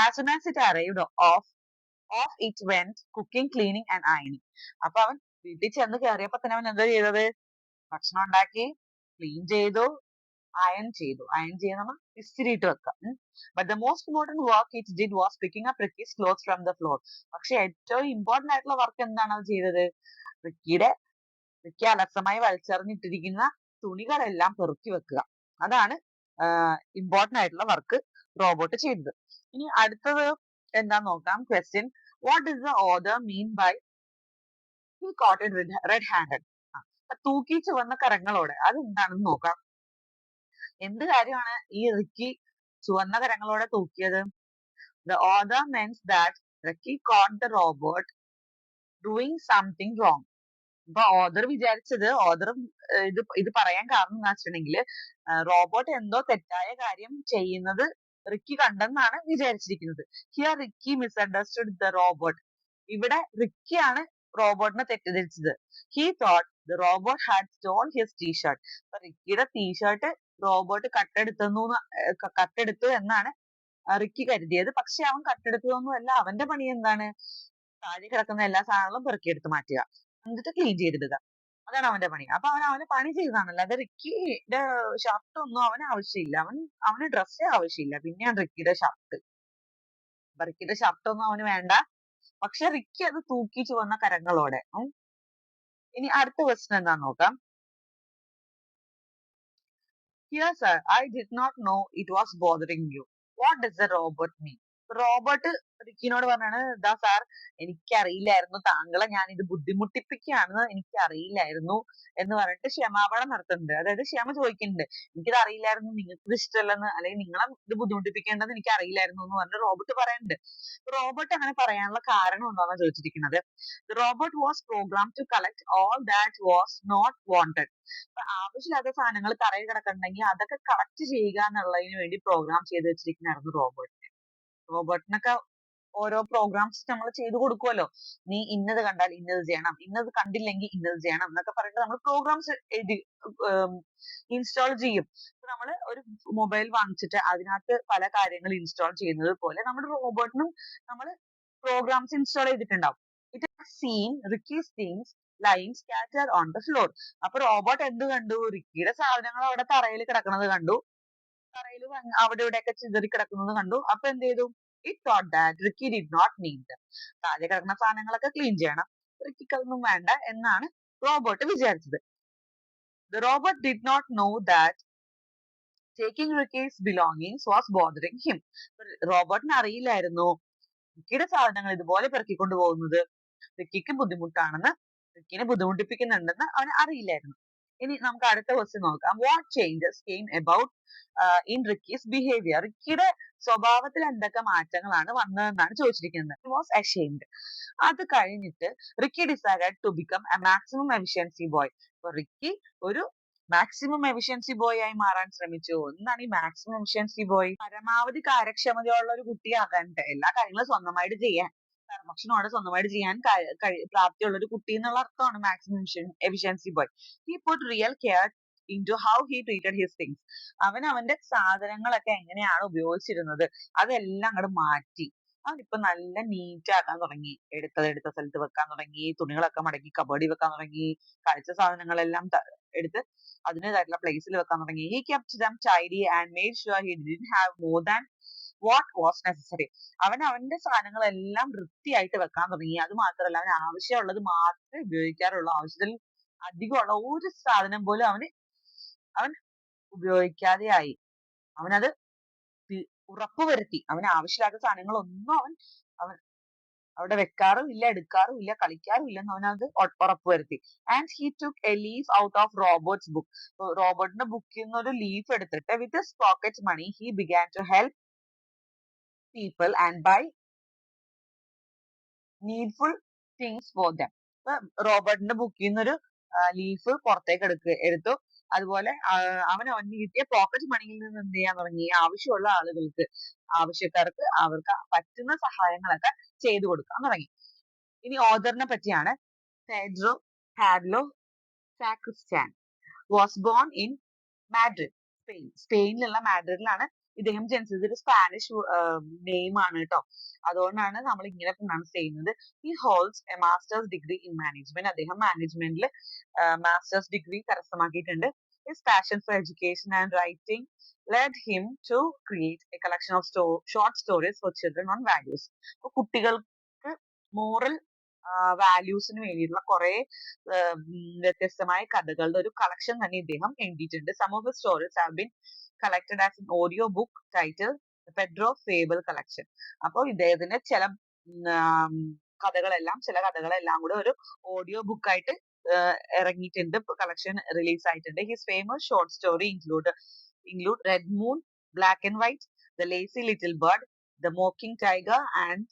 As soon as it arrived off it went cooking, cleaning and അയണിങ്. അപ്പൊ അവൻ വീട്ടിൽ ചെന്ന് കയറിയപ്പോ തന്നെ അവൻ എന്താ ചെയ്തത്? ഭക്ഷണം ഉണ്ടാക്കി, ക്ലീൻ ചെയ്തു, അയൺ ചെയ്തു. അയൺ ചെയ്യുന്ന ഇസ്തിരിയിട്ട് വെക്കുക. But the most important work it did was picking up Ricky's cloth from the floor. പക്ഷെ ഏറ്റവും ഇമ്പോർട്ടന്റ് ആയിട്ടുള്ള വർക്ക് എന്താണ് അത് ചെയ്തത്? റിക്കി അലസമായി വലിച്ചെറിഞ്ഞിട്ടിരിക്കുന്ന തുണികളെല്ലാം പെറുക്കി വെക്കുക. അതാണ് ഇമ്പോർട്ടന്റ് ആയിട്ടുള്ള വർക്ക് റോബോട്ട് ചെയ്തത്. ഇനി അടുത്തത് എന്താന്ന് നോക്കാം. Question, what does the author mean by he caught it red handed? തൂക്കി ചുവന്ന കരങ്ങളോടെ അതെന്താണെന്ന് നോക്കാം. എന്ത് കാര്യമാണ് ഈ റിക്കി ചുവന്ന കരങ്ങളോടെ തൂക്കിയത്? The author means that Ricky caught the robot doing something wrong. അപ്പൊ ഓഥർ വിചാരിച്ചത്, ഓഥർ ഇത് പറയാൻ കാരണം എന്താ വെച്ചിട്ടുണ്ടെങ്കിൽ റോബോട്ട് എന്തോ തെറ്റായ കാര്യം ചെയ്യുന്നത് റിക്കി കണ്ടെന്നാണ് വിചാരിച്ചിരിക്കുന്നത്. Here Ricky misunderstood the robot. ഇവിടെ റിക്കിയാണ് റോബോട്ടിനെ തെറ്റിദ്ധരിച്ചത്. He thought the robot had stole his T-shirt. അപ്പൊ റിക്കിയുടെ ടീഷർട്ട് റോബോട്ട് കട്ടെടുത്തു എന്നാണ് റിക്കി കരുതിയത്. പക്ഷെ അവൻ കട്ടെടുത്തതൊന്നുമല്ല. അവന്റെ പണി എന്താണ്? താഴെ കിടക്കുന്ന എല്ലാ സാധനങ്ങളും പെറുക്കിയെടുത്ത് മാറ്റുക, എന്നിട്ട് ക്ലീൻ ചെയ്തിടുക. അതാണ് അവന്റെ പണി. അപ്പൊ അവന്റെ പണി ചെയ്തതാണ്. അല്ലാതെ റിക്കിയുടെ ഷർട്ട് ഒന്നും അവന് ആവശ്യമില്ല. അവന് ഡ്രസ്സേ ആവശ്യമില്ല. പിന്നെയാണ് റിക്കിയുടെ ഷർട്ട്. അപ്പൊ റിക്കിയുടെ ഷർട്ട് ഒന്നും അവന് വേണ്ട. പക്ഷെ റിക്കി അത് തൂക്കി ചുവന്ന കരങ്ങളോടെ. ഇനി അടുത്ത ക്വസ്റ്റ്യൻ എന്താന്ന് നോക്കാം. Here sir, I did not know it was bothering you. What does the robot mean? Robot റിക്കിനോട് പറഞ്ഞാണ്, ദാ സാർ എനിക്കറിയില്ലായിരുന്നു, താങ്കളെ ഞാൻ ഇത് ബുദ്ധിമുട്ടിപ്പിക്കുകയാണെന്ന് എനിക്കറിയില്ലായിരുന്നു എന്ന് പറഞ്ഞിട്ട് ക്ഷമാപണം നടത്തുന്നുണ്ട്. അതായത് ക്ഷമ ചോദിക്കുന്നുണ്ട്. എനിക്കിത് അറിയില്ലായിരുന്നു, നിങ്ങൾക്ക് ഇത് ഇഷ്ടമല്ലെന്ന്, അല്ലെങ്കിൽ നിങ്ങളെ ഇത് ബുദ്ധിമുട്ടിപ്പിക്കേണ്ടത് എനിക്ക് അറിയില്ലായിരുന്നു എന്ന് പറഞ്ഞിട്ട് റോബോട്ട് പറയുന്നുണ്ട്. റോബോട്ട് അങ്ങനെ പറയാനുള്ള കാരണം എന്താണെന്ന് ചോദിച്ചിരിക്കുന്നത്. The robot was programmed to collect all that was not wanted. ആവശ്യമില്ലാത്ത സാധനങ്ങൾ തറയിൽ കിടക്കുന്നുണ്ടെങ്കിൽ അതൊക്കെ കളക്ട് ചെയ്യുക എന്നുള്ളതിന് വേണ്ടി പ്രോഗ്രാം ചെയ്ത് വെച്ചിരിക്കുന്നതായിരുന്നു റോബോട്ട്. റോബോട്ടിനൊക്കെ ഓരോ പ്രോഗ്രാംസ് നമ്മൾ ചെയ്തു കൊടുക്കുമല്ലോ. നീ ഇന്നത് കണ്ടാൽ ഇന്നത് ചെയ്യണം, ഇന്നത് കണ്ടില്ലെങ്കിൽ ഇന്നത് ചെയ്യണം എന്നൊക്കെ പറഞ്ഞിട്ട് നമ്മൾ പ്രോഗ്രാംസ് എഴുതി ഇൻസ്റ്റാൾ ചെയ്യും. നമ്മൾ ഒരു മൊബൈൽ വാങ്ങിച്ചിട്ട് അതിനകത്ത് പല കാര്യങ്ങൾ ഇൻസ്റ്റാൾ ചെയ്യുന്നത് പോലെ നമ്മുടെ റോബോട്ടിനും നമ്മൾ പ്രോഗ്രാംസ് ഇൻസ്റ്റാൾ ചെയ്തിട്ടുണ്ടാവും. It has seen Ricky's things lying scattered on the floor. അപ്പൊ റോബോട്ട് എന്ത് കണ്ടു? റിക്കിയുടെ സാധനങ്ങൾ അവിടെ തറയിൽ കിടക്കുന്നത് കണ്ടു. തറയിൽ അവിടെ ഇവിടെയൊക്കെ ചിതറി കിടക്കുന്നത് കണ്ടു. അപ്പൊ എന്ത് ചെയ്തു? It thought that Ricky did not need them. താഴെ കിടക്കുന്ന സാധനങ്ങളൊക്കെ ക്ലീൻ ചെയ്യണം, റിക്കിക്ക് അതൊന്നും വേണ്ട എന്നാണ് റോബോട്ട് വിചാരിച്ചത്. The robot did not know that taking Ricky's belongings was bothering him. റോബോട്ടിന് അറിയില്ലായിരുന്നു റിക്കിയുടെ സാധനങ്ങൾ ഇതുപോലെ പെറുക്കിക്കൊണ്ട് പോകുന്നത് റിക്കിക്ക് ബുദ്ധിമുട്ടാണെന്ന്, റിക്കിനെ ബുദ്ധിമുട്ടിപ്പിക്കുന്നുണ്ടെന്ന് അവന് അറിയില്ലായിരുന്നു. ഇനി നമുക്ക് അടുത്ത ക്വസ്റ്റ്യൻ നോക്കാം. What changes came about in Ricky's behaviour? റിക്കിയുടെ സ്വഭാവത്തിൽ എന്തൊക്കെ മാറ്റങ്ങളാണ് വന്നതെന്നാണ് ചോദിച്ചിരിക്കുന്നത്. He was ashamed. അത് കഴിഞ്ഞിട്ട് Ricky decided to become a maximum efficiency boy. അപ്പൊ റിക്കി ഒരു മാക്സിമം എഫിഷ്യൻസി ബോയ് ആയി മാറാൻ ശ്രമിച്ചു. എന്താണ് ഈ മാക്സിമം എഫിഷ്യൻസി ബോയ്? പരമാവധി കാര്യക്ഷമതയുള്ള ഒരു കുട്ടിയാകാൻ, എല്ലാ കാര്യങ്ങളും സ്വന്തമായിട്ട് ചെയ്യാൻ, ഭക്ഷണം സ്വന്തമായിട്ട് ചെയ്യാൻ പ്രാപ്തിയുള്ള ഒരു കുട്ടി എന്നുള്ള അർത്ഥമാണ് maximum efficiency boy. He put real care into how he treated his things. അവൻ അവന്റെ സാധനങ്ങളൊക്കെ എങ്ങനെയാണ് ഉപയോഗിച്ചിരുന്നത് അതെല്ലാം അങ്ങോട്ട് മാറ്റി. അവനിപ്പോ നല്ല നീറ്റ് ആക്കാൻ തുടങ്ങി. എടുത്ത സ്ഥലത്ത് വെക്കാൻ തുടങ്ങി, തുണികളൊക്കെ മടക്കി കബോർഡിൽ വെക്കാൻ തുടങ്ങി, കഴിച്ച സാധനങ്ങളെല്ലാം എടുത്ത് അതിൻ്റെതായിട്ടുള്ള പ്ലേസിൽ വെക്കാൻ തുടങ്ങി. He kept them tidy and made sure he didn't have more than what was necessary. അവൻ അവന്റെ സാധനങ്ങളെല്ലാം വൃത്തിയായിട്ട് വെക്കാൻ തുടങ്ങി. അത് മാത്രമല്ല, അവന് ആവശ്യമുള്ളത് മാത്രമേ ഉപയോഗിക്കാറുള്ളൂ. ആവശ്യത്തിൽ അധികമുള്ള ഒരു സാധനം പോലും അവൻ ഉപയോഗിക്കാതെയായി. അവനത് ഉറപ്പുവരുത്തി. അവന് ആവശ്യമില്ലാത്ത സാധനങ്ങളൊന്നും അവൻ അവിടെ വെക്കാറുമില്ല, എടുക്കാറുമില്ല, കളിക്കാറുമില്ല എന്ന് അവനത് ഉറപ്പുവരുത്തി. And he took a leaf out of robot's book. റോബോട്ടിന്റെ ബുക്കിൽ നിന്ന് ഒരു ലീഫ് എടുത്തിട്ട് with his pocket money he began to help people and buy needful things for them. റോബോട്ടിന്റെ ബുക്കിൽ നിന്നൊരു ലീഫ് പുറത്തേക്ക് എടുത്തു. അതുപോലെ അവന് കിട്ടിയ പോക്കറ്റ് മണിയിൽ നിന്ന് എന്ത് ചെയ്യാൻ തുടങ്ങി? ആവശ്യമുള്ള ആവശ്യക്കാർക്ക് അവർക്ക് പറ്റുന്ന സഹായങ്ങളൊക്കെ ചെയ്തു കൊടുക്കാൻ തുടങ്ങി. ഇനി ഓഥറിനെ പറ്റിയാണ്. Pedro Pablo Sacristan was born in Madrid, Spain. സ്പെയിനിലുള്ള മാഡ്രിഡിലാണ് ഇദ്ദേഹം ജനിച്ചത് ഒരു സ്പാനിഷ് നെയിം ആണ് കേട്ടോ. അതുകൊണ്ടാണ് നമ്മൾ ഇങ്ങനെ പ്രൊനൗൺസ് ചെയ്യുന്നത്. He holds a master's degree in management. അദ്ദേഹം മാനേജ്മെന്റിൽ മാസ്റ്റേഴ്സ് ഡിഗ്രി കരസ്ഥമാക്കിയിട്ടുണ്ട്. His passion for education and writing led him to create a collection of short stories for children on values. അപ്പൊ കുട്ടികൾക്ക് മോറൽ വാല്യൂസിന് വേണ്ടിയിട്ടുള്ള കുറെ വ്യത്യസ്തമായ കഥകളുടെ ഒരു കളക്ഷൻ തന്നെ ഇദ്ദേഹം എഴുതിയിട്ടുണ്ട്. Some of the stories have been collected as an audio book titled The Pedro Fable Collection. അപ്പോൾ ഇദ്ദേഹത്തിന്റെ ചില ചില കഥകളെല്ലാം കൂടെ ഒരു ഓഡിയോ ബുക്ക് ആയിട്ട് ഇറങ്ങിയിട്ടുണ്ട്. കളക്ഷൻ റിലീസ് ആയിട്ടുണ്ട്. His famous short story include Red Moon, Black and White, The Lazy Little Bird, The Mocking Tiger and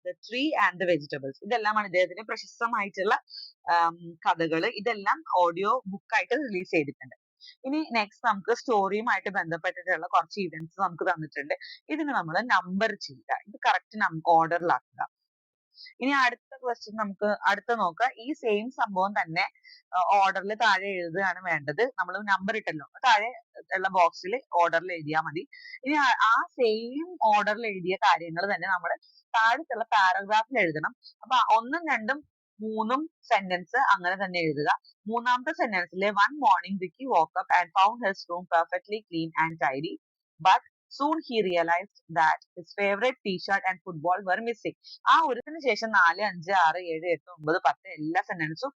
The Tree and the Vegetables. ഇതെല്ലാമാണ് ഇദ്ദേഹത്തിന്റെ പ്രശസ്തമായിട്ടുള്ള കഥകൾ. ഇതെല്ലാം ഓഡിയോ ബുക്കായിട്ട് റിലീസ് ചെയ്തിട്ടുണ്ട്. ഇനി നെക്സ്റ്റ് നമുക്ക് സ്റ്റോറിയുമായിട്ട് ബന്ധപ്പെട്ടിട്ടുള്ള കുറച്ച് ഇവന്റ്സ് നമുക്ക് തന്നിട്ടുണ്ട്. ഇതിന് നമ്മൾ നമ്പർ ചെയ്യുക. ഇത് കറക്റ്റ് ഓർഡറിലാക്കുക. ഇനി അടുത്ത ക്വസ്റ്റ്യൻ നമുക്ക് അടുത്ത നോക്കാം. ഈ സെയിം സംഭവം തന്നെ ഓർഡറിൽ താഴെ എഴുതുകയാണ് വേണ്ടത്. നമ്മൾ നമ്പർ ഇട്ടല്ലോ, താഴെ ഉള്ള ബോക്സിൽ ഓർഡറിൽ എഴുതിയാൽ മതി. ഇനി ആ സെയിം ഓർഡറിൽ എഴുതിയ കാര്യങ്ങൾ തന്നെ നമ്മൾ താഴത്തുള്ള പാരഗ്രാഫിൽ എഴുതണം. അപ്പൊ 1, 2, 3 സെന്റൻസ് അങ്ങനെ തന്നെ എഴുതുക. മൂന്നാമത്തെ സെന്റൻസിലെ one morning Ricky woke up and found his room perfectly clean and tidy, but soon he realized that his favorite t-shirt and football were missing. ആ ഒരുത്തിന് ശേഷം 4, 5, 6, 7, 8, 9, 10 എല്ലാ സെന്റൻസും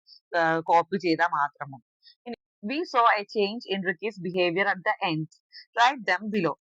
കോപ്പി ചെയ്താൽ മാത്രം മതി. We saw a change in Ricky's behavior at the end. Write them below.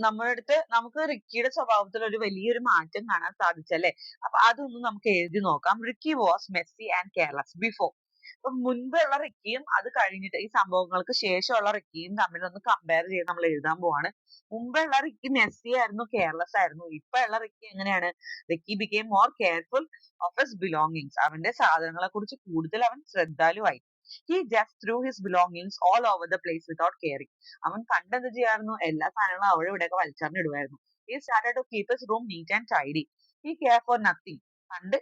നമ്മുടെ അടുത്ത് നമുക്ക് റിക്കിയുടെ സ്വഭാവത്തിൽ ഒരു വലിയൊരു മാറ്റം കാണാൻ സാധിച്ചല്ലേ. അപ്പൊ അതൊന്നും നമുക്ക് എഴുതി നോക്കാം. Ricky was Messi and careless before. അപ്പൊ മുൻപുള്ള റിക്കിയും അത് കഴിഞ്ഞിട്ട് ഈ സംഭവങ്ങൾക്ക് ശേഷമുള്ള റിക്കിയും തമ്മിലൊന്ന് കമ്പയർ ചെയ്ത് നമ്മൾ എഴുതാൻ പോവാണ്. മുമ്പുള്ള റിക്കി മെസ്സി ആയിരുന്നു, കെയർലെസ് ആയിരുന്നു. ഇപ്പൊ ഉള്ള റിക്കി എങ്ങനെയാണ്? Ricky became more careful of his belongings. അവന്റെ സാധനങ്ങളെ കുറിച്ച് കൂടുതൽ അവൻ ശ്രദ്ധാലുവായി. He just threw his belongings all over the place without caring. അവൻ പണ്ടെന്ത് ചെയ്യായിരുന്നു? എല്ലാ സാധനങ്ങളും അവിടെ ഇവിടെയൊക്കെ വലിച്ചെറിഞ്ഞിടുമായിരുന്നു. He started to keep his room neat and tidy. He cared for nothing. പണ്ട്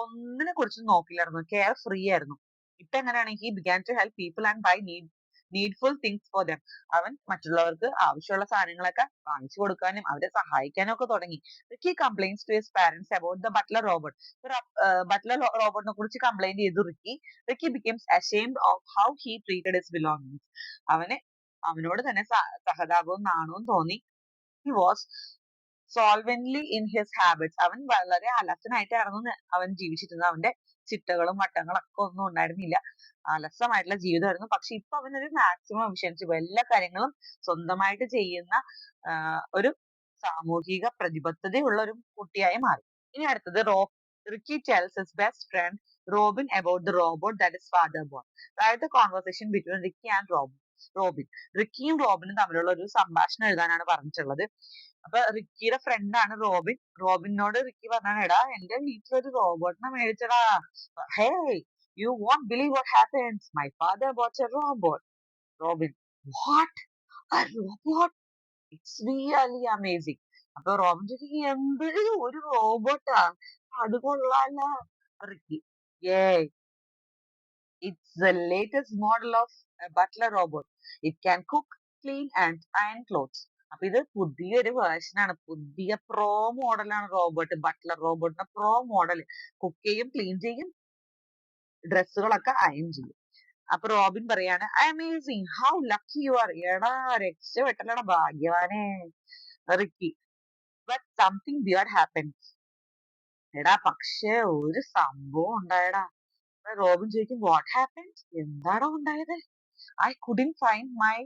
ഒന്നിനെ കുറിച്ചും നോക്കില്ലായിരുന്നു, കെയർ ഫ്രീ ആയിരുന്നു. ഇപ്പൊ എങ്ങനെയാണ്? He began to help people and buy needful things for them. അവൻ മറ്റുള്ളവർക്ക് ആവശ്യമുള്ള സാധനങ്ങളൊക്കെ വാങ്ങിച്ചു കൊടുക്കാനും അവരെ സഹായിക്കാനും ഒക്കെ തുടങ്ങി. Ricky complains to his parents about the butler robot. Butler റോബോട്ടിനെ കുറിച്ച് കംപ്ലൈന്റ് ചെയ്തു Ricky. Ricky becomes ashamed of how he treated his belongings. അവനോട് തന്നെ സഹതാപവും നാണവും തോന്നി. He was solvently in his habits. അവൻ വളരെ അലസനായിട്ടായിരുന്നു അവൻ ജീവിച്ചിരുന്നത്. അവന്റെ ചിട്ടകളും വട്ടങ്ങളൊക്കെ ഒന്നും ഉണ്ടായിരുന്നില്ല. അലസമായിട്ടുള്ള ജീവിതമായിരുന്നു. പക്ഷെ ഇപ്പൊ അവനൊരു മാക്സിമം എഫിഷ്യൻസി, എല്ലാ കാര്യങ്ങളും സ്വന്തമായിട്ട് ചെയ്യുന്ന ഒരു സാമൂഹിക പ്രതിബദ്ധതയുള്ള ഒരു കുട്ടിയായി മാറി. ഇനി അടുത്തത് Ricky tells his best friend Robin about the robot that his father bought. Write the conversation between Ricky and Robin. റിക്കിയും റോബിനും തമ്മിലുള്ള ഒരു സംഭാഷണം എഴുതാനാണ് പറഞ്ഞിട്ടുള്ളത്. അപ്പൊ റിക്കിയുടെ ഫ്രണ്ടാണ് റോബിൻ. റോബിനോട് റിക്കി പറഞ്ഞാണ്, എടാ എന്റെ വീട്ടിലൊരു റോബോട്ടിനെ മേടിച്ചടാ. Hey, you won't believe what happened. My father bought a robot. Robin, what? A robot? It's really amazing. അപ്പൊ റോബിൻ ചോദിക്കും, എന്ത് ഒരു റോബോട്ടാ? അത് കൊള്ളാല്ല. Ricky, yay, it's the latest model of a butler robot. It can cook, clean and iron clothes. അപ്പൊ ഇത് പുതിയൊരു വേർഷനാണ്, പുതിയ പ്രോ മോഡലാണ് റോബോട്ട്. ബട്ട്ലർ റോബോട്ടിന്റെ പ്രോ മോഡൽ. കുക്ക് ചെയ്യും, ക്ലീൻ ചെയ്യും, ഡ്രസ്സുകളൊക്കെ അയൺ ചെയ്യും. അപ്പൊ റോബിൻ പറയാണ്, amazing, how lucky you are. എടാ രക്ഷപ്പെട്ടല്ലടാ, ഭാഗ്യവാനെ. Ricky, but something weird happens. എടാ പക്ഷെ ഒരു സംഭവം ഉണ്ടായടാ. റോബിൻ ചോദിക്കും, വാട്ട് ഹാപ്പൻഡ്? എന്താണോ ഉണ്ടായത്? I couldn't find my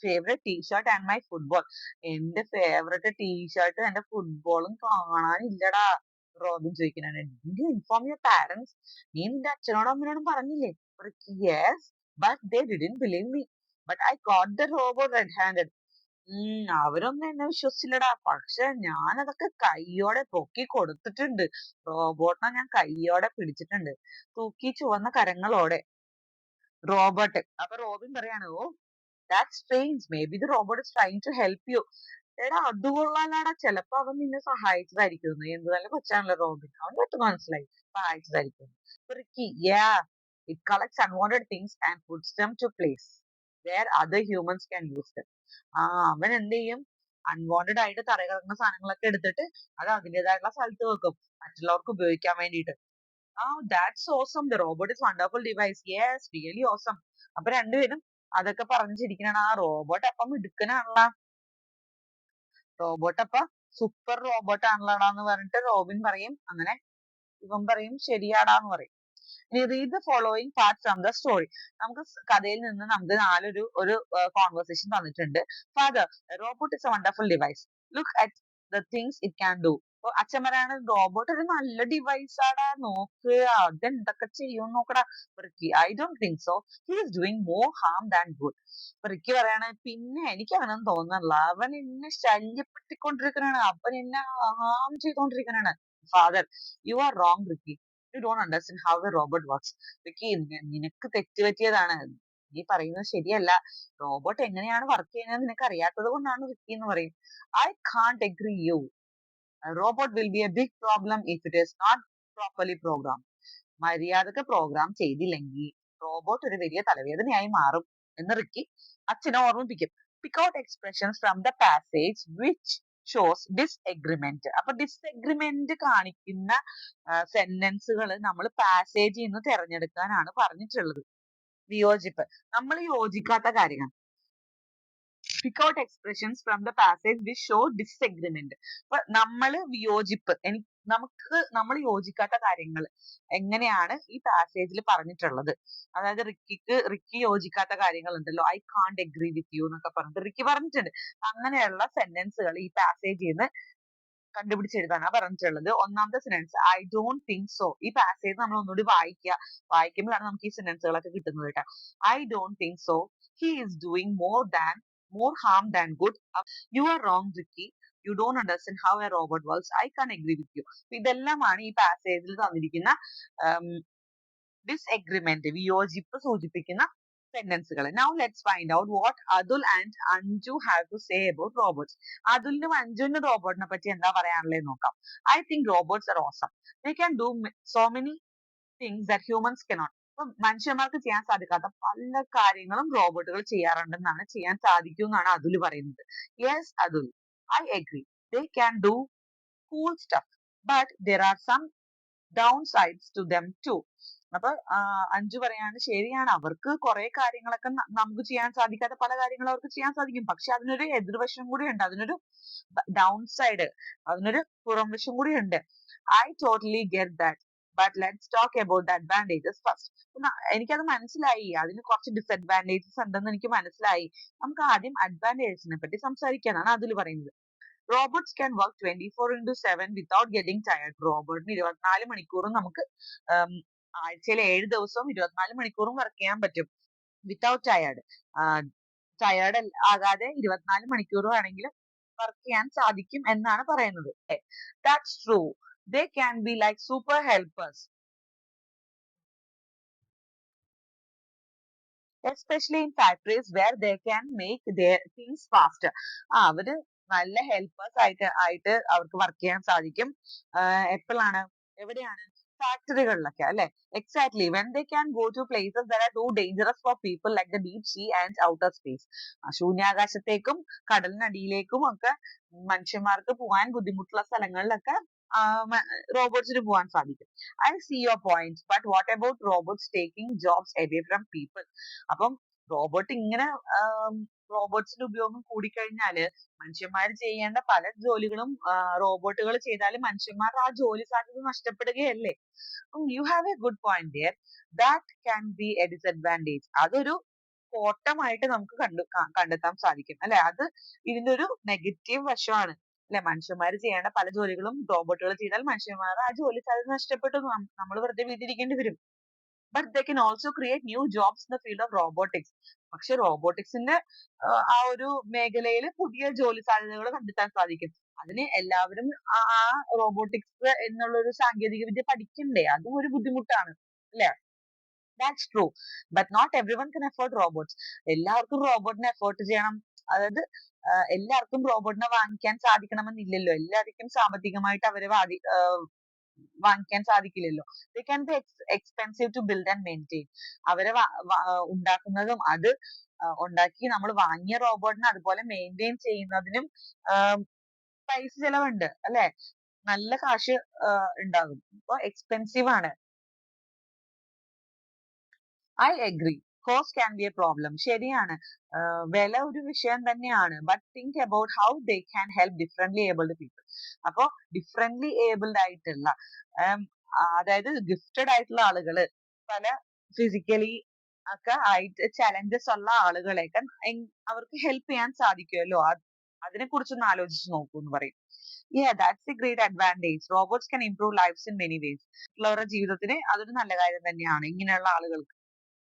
favorite t-shirt and my football. എന്റെ ഫേവറേറ്റ് ടീഷർട്ടും എന്റെ ഫുട്ബോളും കാണാനില്ലടാ. റോബിൻ ചോദിക്കുന്നുണ്ട്, Did you inform your parents? നീ നിന്റെ അച്ഛനോടും അമ്മയോടും പറഞ്ഞില്ലേ? Yes, but they didn't believe me. But I caught the robot red-handed. അവരൊന്നും എന്നെ വിശ്വസിച്ചില്ലടാ. പക്ഷെ ഞാൻ അതൊക്കെ കയ്യോടെ പൊക്കി കൊടുത്തിട്ടുണ്ട്. റോബോട്ടിനെ ഞാൻ കയ്യോടെ പിടിച്ചിട്ടുണ്ട്, തൂക്കി ചുവന്ന കരങ്ങളോടെ. റോബോട്ട്. അപ്പൊ റോബിൻ പറയാണ്, oh that's strange, maybe the robot is trying to help you. എടാ അത് കൊള്ളാലാടാ, ചിലപ്പോ അവൻ നിന്നെ സഹായിച്ചതായിരിക്കും. എന്ത് നല്ല കൊച്ചാണല്ലോ റോബിൻ, അവൻ പെട്ടെന്ന് മനസ്സിലായി സഹായിച്ചതായിരിക്കും. Ricky, yeah, it collects unwanted things and puts them to place where other humans can use them. അവൻ എന്ത് ചെയ്യും? അൺവാണ്ടഡ് ആയിട്ട് തറയിൽ കിടക്കുന്ന സാധനങ്ങളൊക്കെ എടുത്തിട്ട് അത് അതിൻ്റെതായിട്ടുള്ള സ്ഥലത്ത് വെക്കും മറ്റുള്ളവർക്ക് ഉപയോഗിക്കാൻ വേണ്ടിയിട്ട്. That's awesome, the robot is wonderful device, yes really awesome. അപ്പൊ രണ്ടുപേരും അതൊക്കെ പറഞ്ഞു ചിരിക്കണാണ്. ആ റോബോട്ട് അപ്പം മിടുക്കനാണല്ലോ, റോബോട്ട് അപ്പൊ സൂപ്പർ റോബോട്ട് ആണല്ലോടാന്ന് പറഞ്ഞിട്ട് റോബിൻ പറയും. അങ്ങനെ ഇവൻ പറയും ശരിയാടാന്ന് പറയും. ഇനി read the following part from the story. നമുക്ക് കഥയിൽ നിന്ന് നമുക്ക് ഒരു കോൺവെർസേഷൻ തന്നിട്ടുണ്ട്. Father, robot is A wonderful device, look at the things it can do. അപ്പൊ അച്ഛൻ പറയാണ് റോബോട്ട് ഒരു നല്ല ഡിവൈസ് ആടാ, നോക്ക് അതെന്തൊക്കെ ചെയ്യും നോക്കടാ. Ricky, I don't think so, he is doing more Ham than good. Ricky പറയാണ് പിന്നെ എനിക്ക് അങ്ങനൊന്നും തോന്നുന്നില്ല, അവൻ എന്നെ ശല്യപ്പെടുത്തിക്കൊണ്ടിരിക്കണാണ്, അവൻ എന്നെ ഹാം ചെയ്തോണ്ടിരിക്കണാണ്. Father, you are wrong Ricky, you don't understand how a robot works. Ricky, നിനക്ക് തെറ്റുപറ്റിയതാണ്, നീ പറയുന്നത് ശരിയല്ല. റോബോട്ട് എങ്ങനെയാണ് വർക്ക് ചെയ്യുന്നത് നിനക്ക് അറിയാത്തത് കൊണ്ടാണ് റിക്കി എന്ന് പറയും. I can't agree you, robot will be a big problem if it is not properly program. മര്യാദക്ക് പ്രോഗ്രാം ചെയ്തില്ലെങ്കിൽ റോബോട്ട് ഒരു വലിയ തലവേദനയായി മാറും എന്ന് റിക്കി അച്ഛനെ ഓർമ്മിപ്പിക്കും. Pick out expressions from the passage which shows disagreement. അപ്പൊ ഡിസ്എഗ്രിമെന്റ് കാണിക്കുന്ന സെന്റൻസുകൾ നമ്മൾ പാസേജിൽ നിന്ന് തിരഞ്ഞെടുക്കാനാണ് പറഞ്ഞിട്ടുള്ളത്. വിയോജിപ്പ്, നമ്മൾ യോജിക്കാത്ത കാര്യങ്ങൾ. Pick out expressions from the passage which show disagreement. അപ്പൊ നമ്മൾ യോജിക്കാത്ത കാര്യങ്ങൾ എങ്ങനെയാണ് ഈ പാസേജിൽ പറഞ്ഞിട്ടുള്ളത്. അതായത് റിക്കി യോജിക്കാത്ത കാര്യങ്ങൾ ഉണ്ടല്ലോ, I can't agree with you എന്നൊക്കെ പറഞ്ഞിട്ട് റിക്കി പറഞ്ഞിട്ടുണ്ട്. അങ്ങനെയുള്ള സെന്റൻസുകൾ ഈ പാസേജിൽ നിന്ന് കണ്ടുപിടിച്ചെഴുതാനാണ് പറഞ്ഞിട്ടുള്ളത്. ഒന്നാമത്തെ sentence I don't think so. ഈ പാസേജ് നമ്മൾ ഒന്നുകൂടി വായിക്കുമ്പോഴാണ് നമുക്ക് ഈ സെന്റൻസുകളൊക്കെ കിട്ടുന്നത് കേട്ടോ. I don't think so, he is doing more harm than good. You are wrong, Ricky. You don't understand how a robot works. I can't agree with you. ഇതെല്ലാമാണ് ഈ പാസേജിൽ തന്നിരിക്കുന്ന ഡിസ്എഗ്രിമെന്റ്, വിയോജിപ്പ് സൂചിപ്പിക്കുന്ന സെന്റൻസുകൾ. Now let's find out what Adul and Anju have to say about robots. അതുലിനും അഞ്ജുവിനും റോബോട്ടിനെ പറ്റി എന്താ പറയാനുള്ളത് നോക്കാം. I think robots are awesome. They can do so many things that humans cannot. അപ്പൊ മനുഷ്യന്മാർക്ക് ചെയ്യാൻ സാധിക്കാത്ത പല കാര്യങ്ങളും റോബോട്ടുകൾ ചെയ്യാൻ സാധിക്കും എന്നാണ് അതുൽ പറയുന്നത്. Yes Atul, I agree, they can do cool stuff, but there are some downsides to them too. അപ്പൊ അഞ്ജു പറയാണ് ശരിയാണ്, അവർക്ക് കുറെ കാര്യങ്ങളൊക്കെ നമുക്ക് ചെയ്യാൻ സാധിക്കാത്ത പല കാര്യങ്ങളും അവർക്ക് ചെയ്യാൻ സാധിക്കും, പക്ഷെ അതിനൊരു എതിർവശം കൂടി ഉണ്ട്, അതിനൊരു ഡൗൺ സൈഡ്, അതിനൊരു പുറംവശം കൂടി ഉണ്ട്. I totally get that, but let's talk about the advantages first. എനിക്കത് മനസ്സിലായി, അതിന് കുറച്ച് ഡിസഡ്വാൻറ്റേജസ് ഉണ്ടെന്ന് എനിക്ക് മനസ്സിലായി. നമുക്ക് ആദ്യം അഡ്വാൻറ്റേജസിനെ പറ്റി സംസാരിക്കാനാണ് അതിൽ പറയുന്നത്. Robots can work 24/7 without getting tired. റോബോട്ടിന് 24 മണിക്കൂറും നമുക്ക് ആഴ്ചയിൽ 7 ദിവസവും 24 മണിക്കൂറും വർക്ക് ചെയ്യാൻ പറ്റും വിത്തൗട്ട് ടയർഡ് ആകാതെ 24 മണിക്കൂർ ആണെങ്കിലും വർക്ക് ചെയ്യാൻ സാധിക്കും എന്നാണ് പറയുന്നത്. That's true. They can be like super helpers, especially in factories where they can make their things faster. അവര് നല്ല ഹെൽപ്പേഴ്സ് ആയിട്ട് അവർക്ക് വർക്ക് ചെയ്യാൻ സാധിക്കും. എപ്പോഴാണ്, എവിടെയാണ്, ഫാക്ടറികളിലൊക്കെ അല്ലെ. Exactly, when they can go to places that are too dangerous for people like the deep sea and outer space. ശൂന്യാകാശത്തേക്കും കടലിനടിയിലേക്കും ഒക്കെ മനുഷ്യന്മാർക്ക് പോകാൻ ബുദ്ധിമുട്ടുള്ള സ്ഥലങ്ങളിലൊക്കെ റോബോട്ട്സിന് പോകാൻ സാധിക്കും. I see your point, but what about robots taking jobs away from people. അപ്പം റോബോട്ട്സിന്റെ ഉപയോഗം കൂടിക്കഴിഞ്ഞാല് മനുഷ്യന്മാർ ചെയ്യേണ്ട പല ജോലികളും റോബോട്ടുകൾ ചെയ്താലും മനുഷ്യന്മാർ ആ ജോലി സാധ്യത നഷ്ടപ്പെടുകയല്ലേ. You have a good point there, that can be a disadvantage. അതൊരു കോട്ടമായിട്ട് നമുക്ക് കണ്ടെത്താൻ സാധിക്കും അല്ലെ. അത് ഇതിന്റെ ഒരു നെഗറ്റീവ് വശമാണ് അല്ലെ. മനുഷ്യന്മാർ ചെയ്യേണ്ട പല ജോലികളും റോബോട്ടുകൾ ചെയ്താൽ മനുഷ്യന്മാർ ആ ജോലി സാധ്യത നഷ്ടപ്പെട്ടു, നമ്മൾ വെറുതെ വീട്ടിലിരിക്കേണ്ടി വരും. But they can also create new jobs in the field of robotics. പക്ഷെ റോബോട്ടിക്സിന്റെ ആ ഒരു മേഖലയിൽ പുതിയ ജോലി സാധ്യതകൾ കണ്ടെത്താൻ സാധിക്കും. അതിന് എല്ലാവരും ആ റോബോട്ടിക്സ് എന്നുള്ള ഒരു സാങ്കേതിക വിദ്യ പഠിക്കണ്ടേ, അതും ഒരു ബുദ്ധിമുട്ടാണ് അല്ലെ. That's true, but not everyone can afford robots. എല്ലാവർക്കും റോബോട്ടിനെ അഫോർഡ് ചെയ്യണം, അതായത് എല്ലാവർക്കും റോബോട്ടിനെ വാങ്ങിക്കാൻ സാധിക്കണമെന്നില്ലല്ലോ. എല്ലാവർക്കും സാമ്പത്തികമായിട്ട് അവരെ വാങ്ങിക്കാൻ സാധിക്കില്ലല്ലോ. They can be expensive to build and maintain. അവരെ ഉണ്ടാക്കുന്നതും അത് ഉണ്ടാക്കി നമ്മൾ വാങ്ങിയ റോബോട്ടിനെ അതുപോലെ മെയിൻറ്റെയിൻ ചെയ്യുന്നതിനും പൈസ ചെലവുണ്ട് അല്ലെ? നല്ല കാശ് ഉണ്ടാകും. അപ്പൊ എക്സ്പെൻസീവ് ആണ്. I agree. Cost can be A problem. ശരിയാണ്. വില ഒരു വിഷയം തന്നെയാണ്. But think about how they can help differently abled people. അപ്പൊ ഡിഫറെന്റ്ലി ഏബിൾഡ് ആയിട്ടുള്ള അതായത് ഗിഫ്റ്റഡ് ആയിട്ടുള്ള ആളുകള്, പല ഫിസിക്കലി ഒക്കെ ആയിട്ട് ചലഞ്ചസ് ഉള്ള ആളുകളെയൊക്കെ അവർക്ക് ഹെൽപ്പ് ചെയ്യാൻ സാധിക്കുമല്ലോ. അതിനെ കുറിച്ചൊന്ന് ആലോചിച്ച് നോക്കൂ എന്ന് പറയും. Yeah, that's a great advantage. Robots can improve lives in many ways. മറ്റുള്ളവരുടെ ജീവിതത്തിന് അതൊരു നല്ല കാര്യം തന്നെയാണ്. ഇങ്ങനെയുള്ള ആളുകൾക്ക്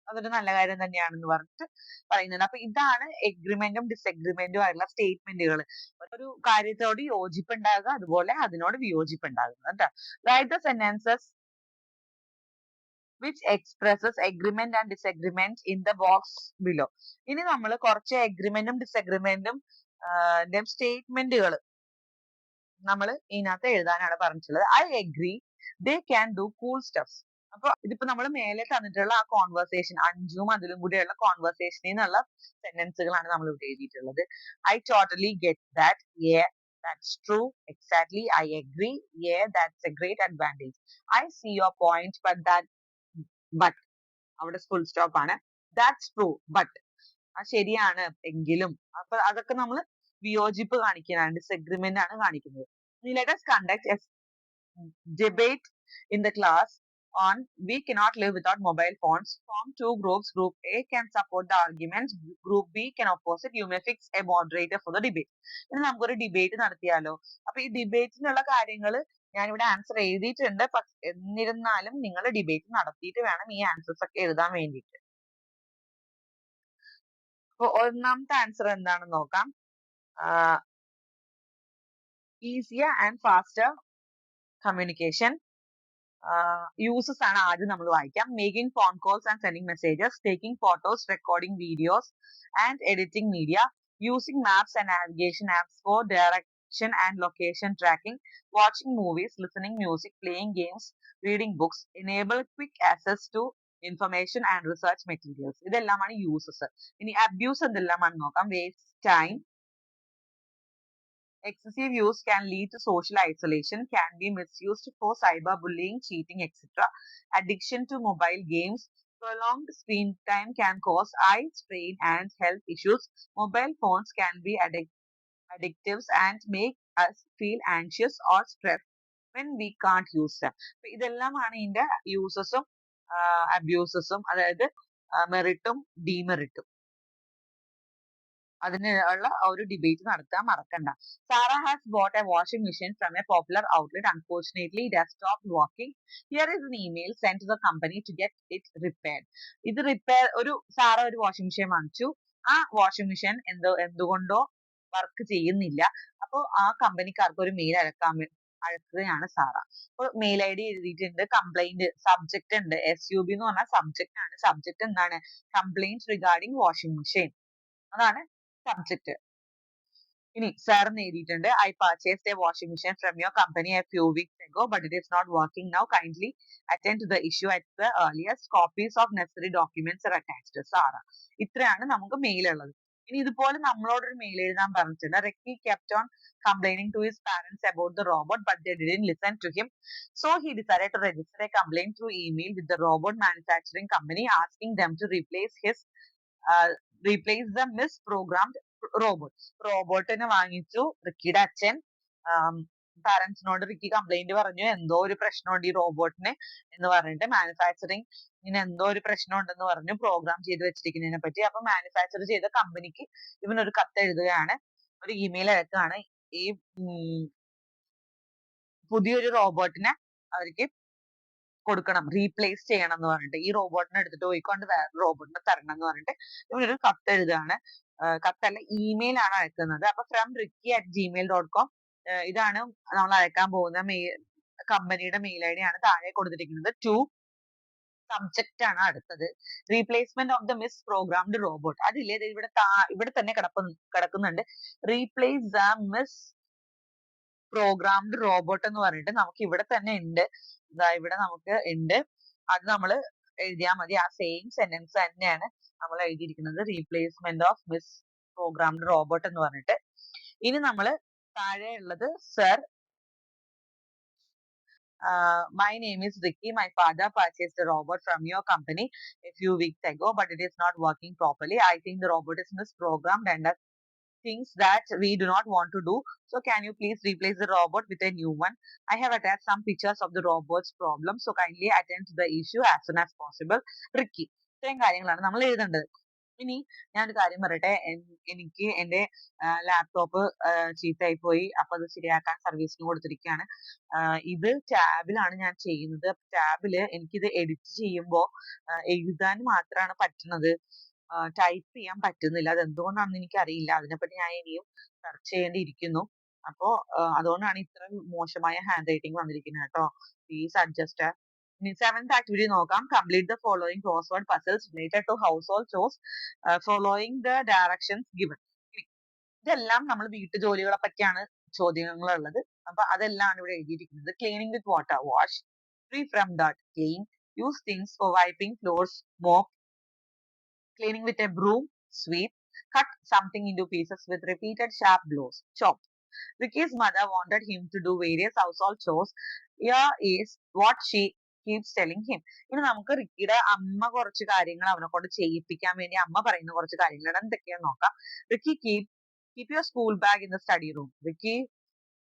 അതൊരു നല്ല കാര്യം തന്നെയാണെന്ന് പറഞ്ഞിട്ട് പറയുന്നുണ്ട്. അപ്പൊ ഇതാണ് എഗ്രിമെന്റും ഡിസഗ്രിമെന്റും ആയിട്ടുള്ള സ്റ്റേറ്റ്മെന്റുകൾ. ഒരു കാര്യത്തോട് യോജിപ്പുണ്ടാകുക, അതുപോലെ അതിനോട് വിയോജിപ്പുണ്ടാകുക കേട്ടോ. Write the sentences which expresses agreement and disagreement in the box below. ഇനി നമ്മൾ കുറച്ച് എഗ്രിമെന്റും ഡിസഗ്രിമെന്റും സ്റ്റേറ്റ്മെന്റുകൾ നമ്മൾ ഇതിനകത്ത് എഴുതാനാണ് പറഞ്ഞിട്ടുള്ളത്. I agree they can do cool stuffs. അപ്പൊ ഇതിപ്പോ നമ്മൾ മേലെ തന്നിട്ടുള്ള ആ കോൺവെർസേഷൻ, അഞ്ചും അതിലും കൂടെയുള്ള കോൺവെർസേഷനിൽ നിന്നുള്ള സെന്റൻസുകളാണ് നമ്മൾ ഇവിടെ എഴുതിയിട്ടുള്ളത്. I totally get that. That's true. Exactly. I agree. Yeah, that's a great advantage. I see your point, but അവിടെ ഫുൾ സ്റ്റോപ്പ് ആണ്. That's true, but ശരിയാണ് എങ്കിലും. അപ്പൊ അതൊക്കെ നമ്മൾ വിയോജിപ്പ് കാണിക്കുന്നതാണ്, ഡിസഗ്രിമെന്റ് ആണ് കാണിക്കുന്നത്. Let us conduct a debate in the class on we cannot live without mobile phones. Form two groups. Group A can support the arguments. Group B can oppose it. You may fix a moderator for the debate. ഇനി നമുക്കൊരു ഡിബേറ്റ് നടത്തിയാലോ? അപ്പൊ ഈ ഡിബേറ്റിനുള്ള കാര്യങ്ങൾ ഞാനിവിടെ ആൻസർ എഴുതിയിട്ടുണ്ട്. എന്നിരുന്നാലും നിങ്ങൾ ഡിബേറ്റ് നടത്തിയിട്ട് വേണം ഈ ആൻസേഴ്സ് ഒക്കെ എഴുതാൻ വേണ്ടിയിട്ട്. അപ്പൊ ഒന്നാമത്തെ ആൻസർ എന്താണെന്ന് നോക്കാം. Easier and faster communication. Uses ആണ് ആദ്യം നമ്മൾ വായിക്കാം. Making phone calls and sending messages, taking photos, recording videos and editing media, using maps and navigation apps for direction and location tracking, watching movies, listening music, playing games, reading books, enable quick access to information and research materials. ഇതെല്ലാമാണ് യൂസസ്. ഇനി അബ്യൂസ് എന്തെല്ലാമാണ് നോക്കാം. Waste time. Excessive use can lead to social isolation, can be misused for cyberbullying, cheating, etc. Addiction to mobile games. Prolonged screen time can cause eye strain and health issues. Mobile phones can be addictive and make us feel anxious or stressed when we can't use them. ഇതെല്ലാമാണ് ഇതിന്റെ യൂസസും അബ്യൂസസും, അതായത് മെറിറ്റും ഡീമെറിറ്റും. അതിനുള്ള ഒരു ഡിബേറ്റ് നടത്താൻ മറക്കണ്ട. Sarah has bought a washing machine from a popular outlet. Unfortunately, it has stopped working. Here is an email sent to the company to get it repaired. ഇത് സാറ ഒരു വാഷിംഗ് മെഷീൻ വാങ്ങിച്ചു. ആ വാഷിംഗ് മെഷീൻ എന്തുകൊണ്ടോ വർക്ക് ചെയ്യുന്നില്ല. അപ്പോൾ ആ കമ്പനിക്കാർക്ക് ഒരു മെയിൽ അയക്കുകയാണ് സാറ. അപ്പോൾ മെയിൽ ഐ ഡി എഴുതിയിട്ടുണ്ട്. കംപ്ലൈന്റ് സബ്ജക്ട് ഉണ്ട്. SUB എന്ന് പറഞ്ഞാൽ സബ്ജക്ട് ആണ്. സബ്ജക്ട് എന്താണ്? Complaint regarding washing machine. അതാണ് സബ്ജക്ട്. ഇനി സാർ എഴുതിയിട്ടുണ്ട്. I purchased a washing machine from your company a few weeks ago, but it is not working now. Kindly attend to the issue at the earliest. Copies of necessary documents are attached. Sara. ഇത്രയാണ് നമുക്ക് മെയിൽ ഉള്ളത്. ഇനി ഇതുപോലെ നമ്മളോടൊരു മെയിൽ എഴുതാൻ പറഞ്ഞിട്ടുണ്ട്. Ricky kept on complaining to his parents about the robot, but they didn't listen to him. So he decided to register a complaint through email with the robot manufacturing company, asking them to replace the misprogrammed robot. റോബോട്ടിനെ വാങ്ങിച്ചു റിക്കിയുടെ അച്ഛൻ. പാരന്റ്സിനോട് റിക്കി കംപ്ലൈന്റ് പറഞ്ഞു, എന്തോ ഒരു പ്രശ്നമുണ്ട് ഈ റോബോട്ടിന് എന്ന് പറഞ്ഞിട്ട്. മാനുഫാക്ചറിങ് ഇങ്ങനെ എന്തോ ഒരു പ്രശ്നം ഉണ്ടെന്ന് പറഞ്ഞു, പ്രോഗ്രാം ചെയ്ത് വെച്ചിരിക്കുന്നതിനെ പറ്റി. അപ്പൊ മാനുഫാക്ചർ ചെയ്ത കമ്പനിക്ക് ഇവനൊരു കത്ത് എഴുതുകയാണ്, ഒരു ഇമെയിൽ അയക്കുകയാണ്. ഈ പുതിയൊരു റോബോട്ടിനെ അവർക്ക് കൊടുക്കണം, റീപ്ലേസ് ചെയ്യണം എന്ന് പറഞ്ഞിട്ട്. ഈ റോബോട്ടിനെ എടുത്തിട്ട് പോയിക്കൊണ്ട് വേറെ റോബോട്ടിനെ തരണം എന്ന് പറഞ്ഞിട്ട് ഇവനൊരു കത്ത് എഴുതുകയാണ്. കത്തല്ല, ഇമെയിൽ ആണ് അയക്കുന്നത്. അപ്പൊ ഫ്രം ricky@gmail.com ഇതാണ് നമ്മൾ അയക്കാൻ പോകുന്ന കമ്പനിയുടെ മെയിൽ ഐ ഡി ആണ് താഴെ കൊടുത്തിരിക്കുന്നത്. ടു സബ്ജക്റ്റ് ആണ് അടുത്തത്. Replacement of the miss programmed robot. അതില്ലേ, ഇവിടെ തന്നെ കിടക്കുന്നുണ്ട്. Replace the miss programmed robot എന്ന് പറഞ്ഞിട്ട് നമുക്ക് ഇവിടെ തന്നെ ഉണ്ട്. ഇവിടെ നമുക്ക് ഉണ്ട്. അത് നമ്മൾ എഴുതിയാൽ മതി. ആ സെയിം സെന്റൻസ് തന്നെയാണ് നമ്മൾ എഴുതിയിരിക്കുന്നത്, replacement of miss programmed robot എന്ന് പറഞ്ഞിട്ട്. ഇനി നമ്മൾ താഴെ ഉള്ളത് sir, my name is Ricky. My father purchased a robot from your company a few weeks ago, but it is not working properly. I think the robot is misprogrammed and does things that we do not want to do. So can you please replace the robot with a new one? I have attached some pictures of the robot's problem. So kindly attend to the issue as soon as possible. Ricky. ഇത്രയും കാര്യങ്ങളാണ് നമ്മൾ എഴുതേണ്ടത്. ഇനി ഞാനൊരു കാര്യം പറയട്ടെ, എനിക്ക് എന്റെ ലാപ്ടോപ്പ് ചീത്തയായി പോയി. അപ്പൊ അത് ശരിയാക്കാൻ സർവീസിന് കൊടുത്തിരിക്കുകയാണ്. ഇത് ടാബിലാണ് ഞാൻ ചെയ്യുന്നത്. ടാബില് എനിക്കിത് എഡിറ്റ് ചെയ്യുമ്പോ എഴുതാൻ മാത്രമാണ് പറ്റുന്നത്, ടൈപ്പ് ചെയ്യാൻ പറ്റുന്നില്ല. അത് എന്തുകൊണ്ടാണെന്ന് എനിക്കറിയില്ല. അതിനെപ്പറ്റി ഞാൻ ഇനിയും സെർച്ച് ചെയ്യേണ്ടിയിരിക്കുന്നു. അപ്പോ അതുകൊണ്ടാണ് ഇത്ര മോശമായ ഹാൻഡ് റൈറ്റിംഗ് വന്നിരിക്കുന്നത് കേട്ടോ. Please adjust. ഇനി 7th ആക്ടിവിറ്റി നോക്കാം. Complete the following crossword puzzles related to household chores following the directions given. ഇതെല്ലാം നമ്മൾ വീട്ടു ജോലികളെ പറ്റിയാണ് ചോദ്യങ്ങളുള്ളത്. അപ്പൊ അതെല്ലാം ഇവിടെ എഴുതിയിരിക്കുന്നത്. Cleaning with water, wash, free from dirt, clean, use things for wiping floors, mop, cleaning with a broom, sweep, cut something into pieces with repeated sharp blows, chop. Ricky's mother wanted him to do various household chores. Here is what she keeps telling him. ഇനി നമുക്ക് റിക്കിയുടെ അമ്മ കുറച്ച് കാര്യങ്ങൾ അവനെ കൊണ്ട് ചെയ്യിപ്പിക്കാൻ വേണ്ടി അമ്മ പറയുന്ന കുറച്ച് കാര്യങ്ങൾ എന്തൊക്കെയാന്ന് നോക്കാം. Ricky keep your school bag in the study room. Ricky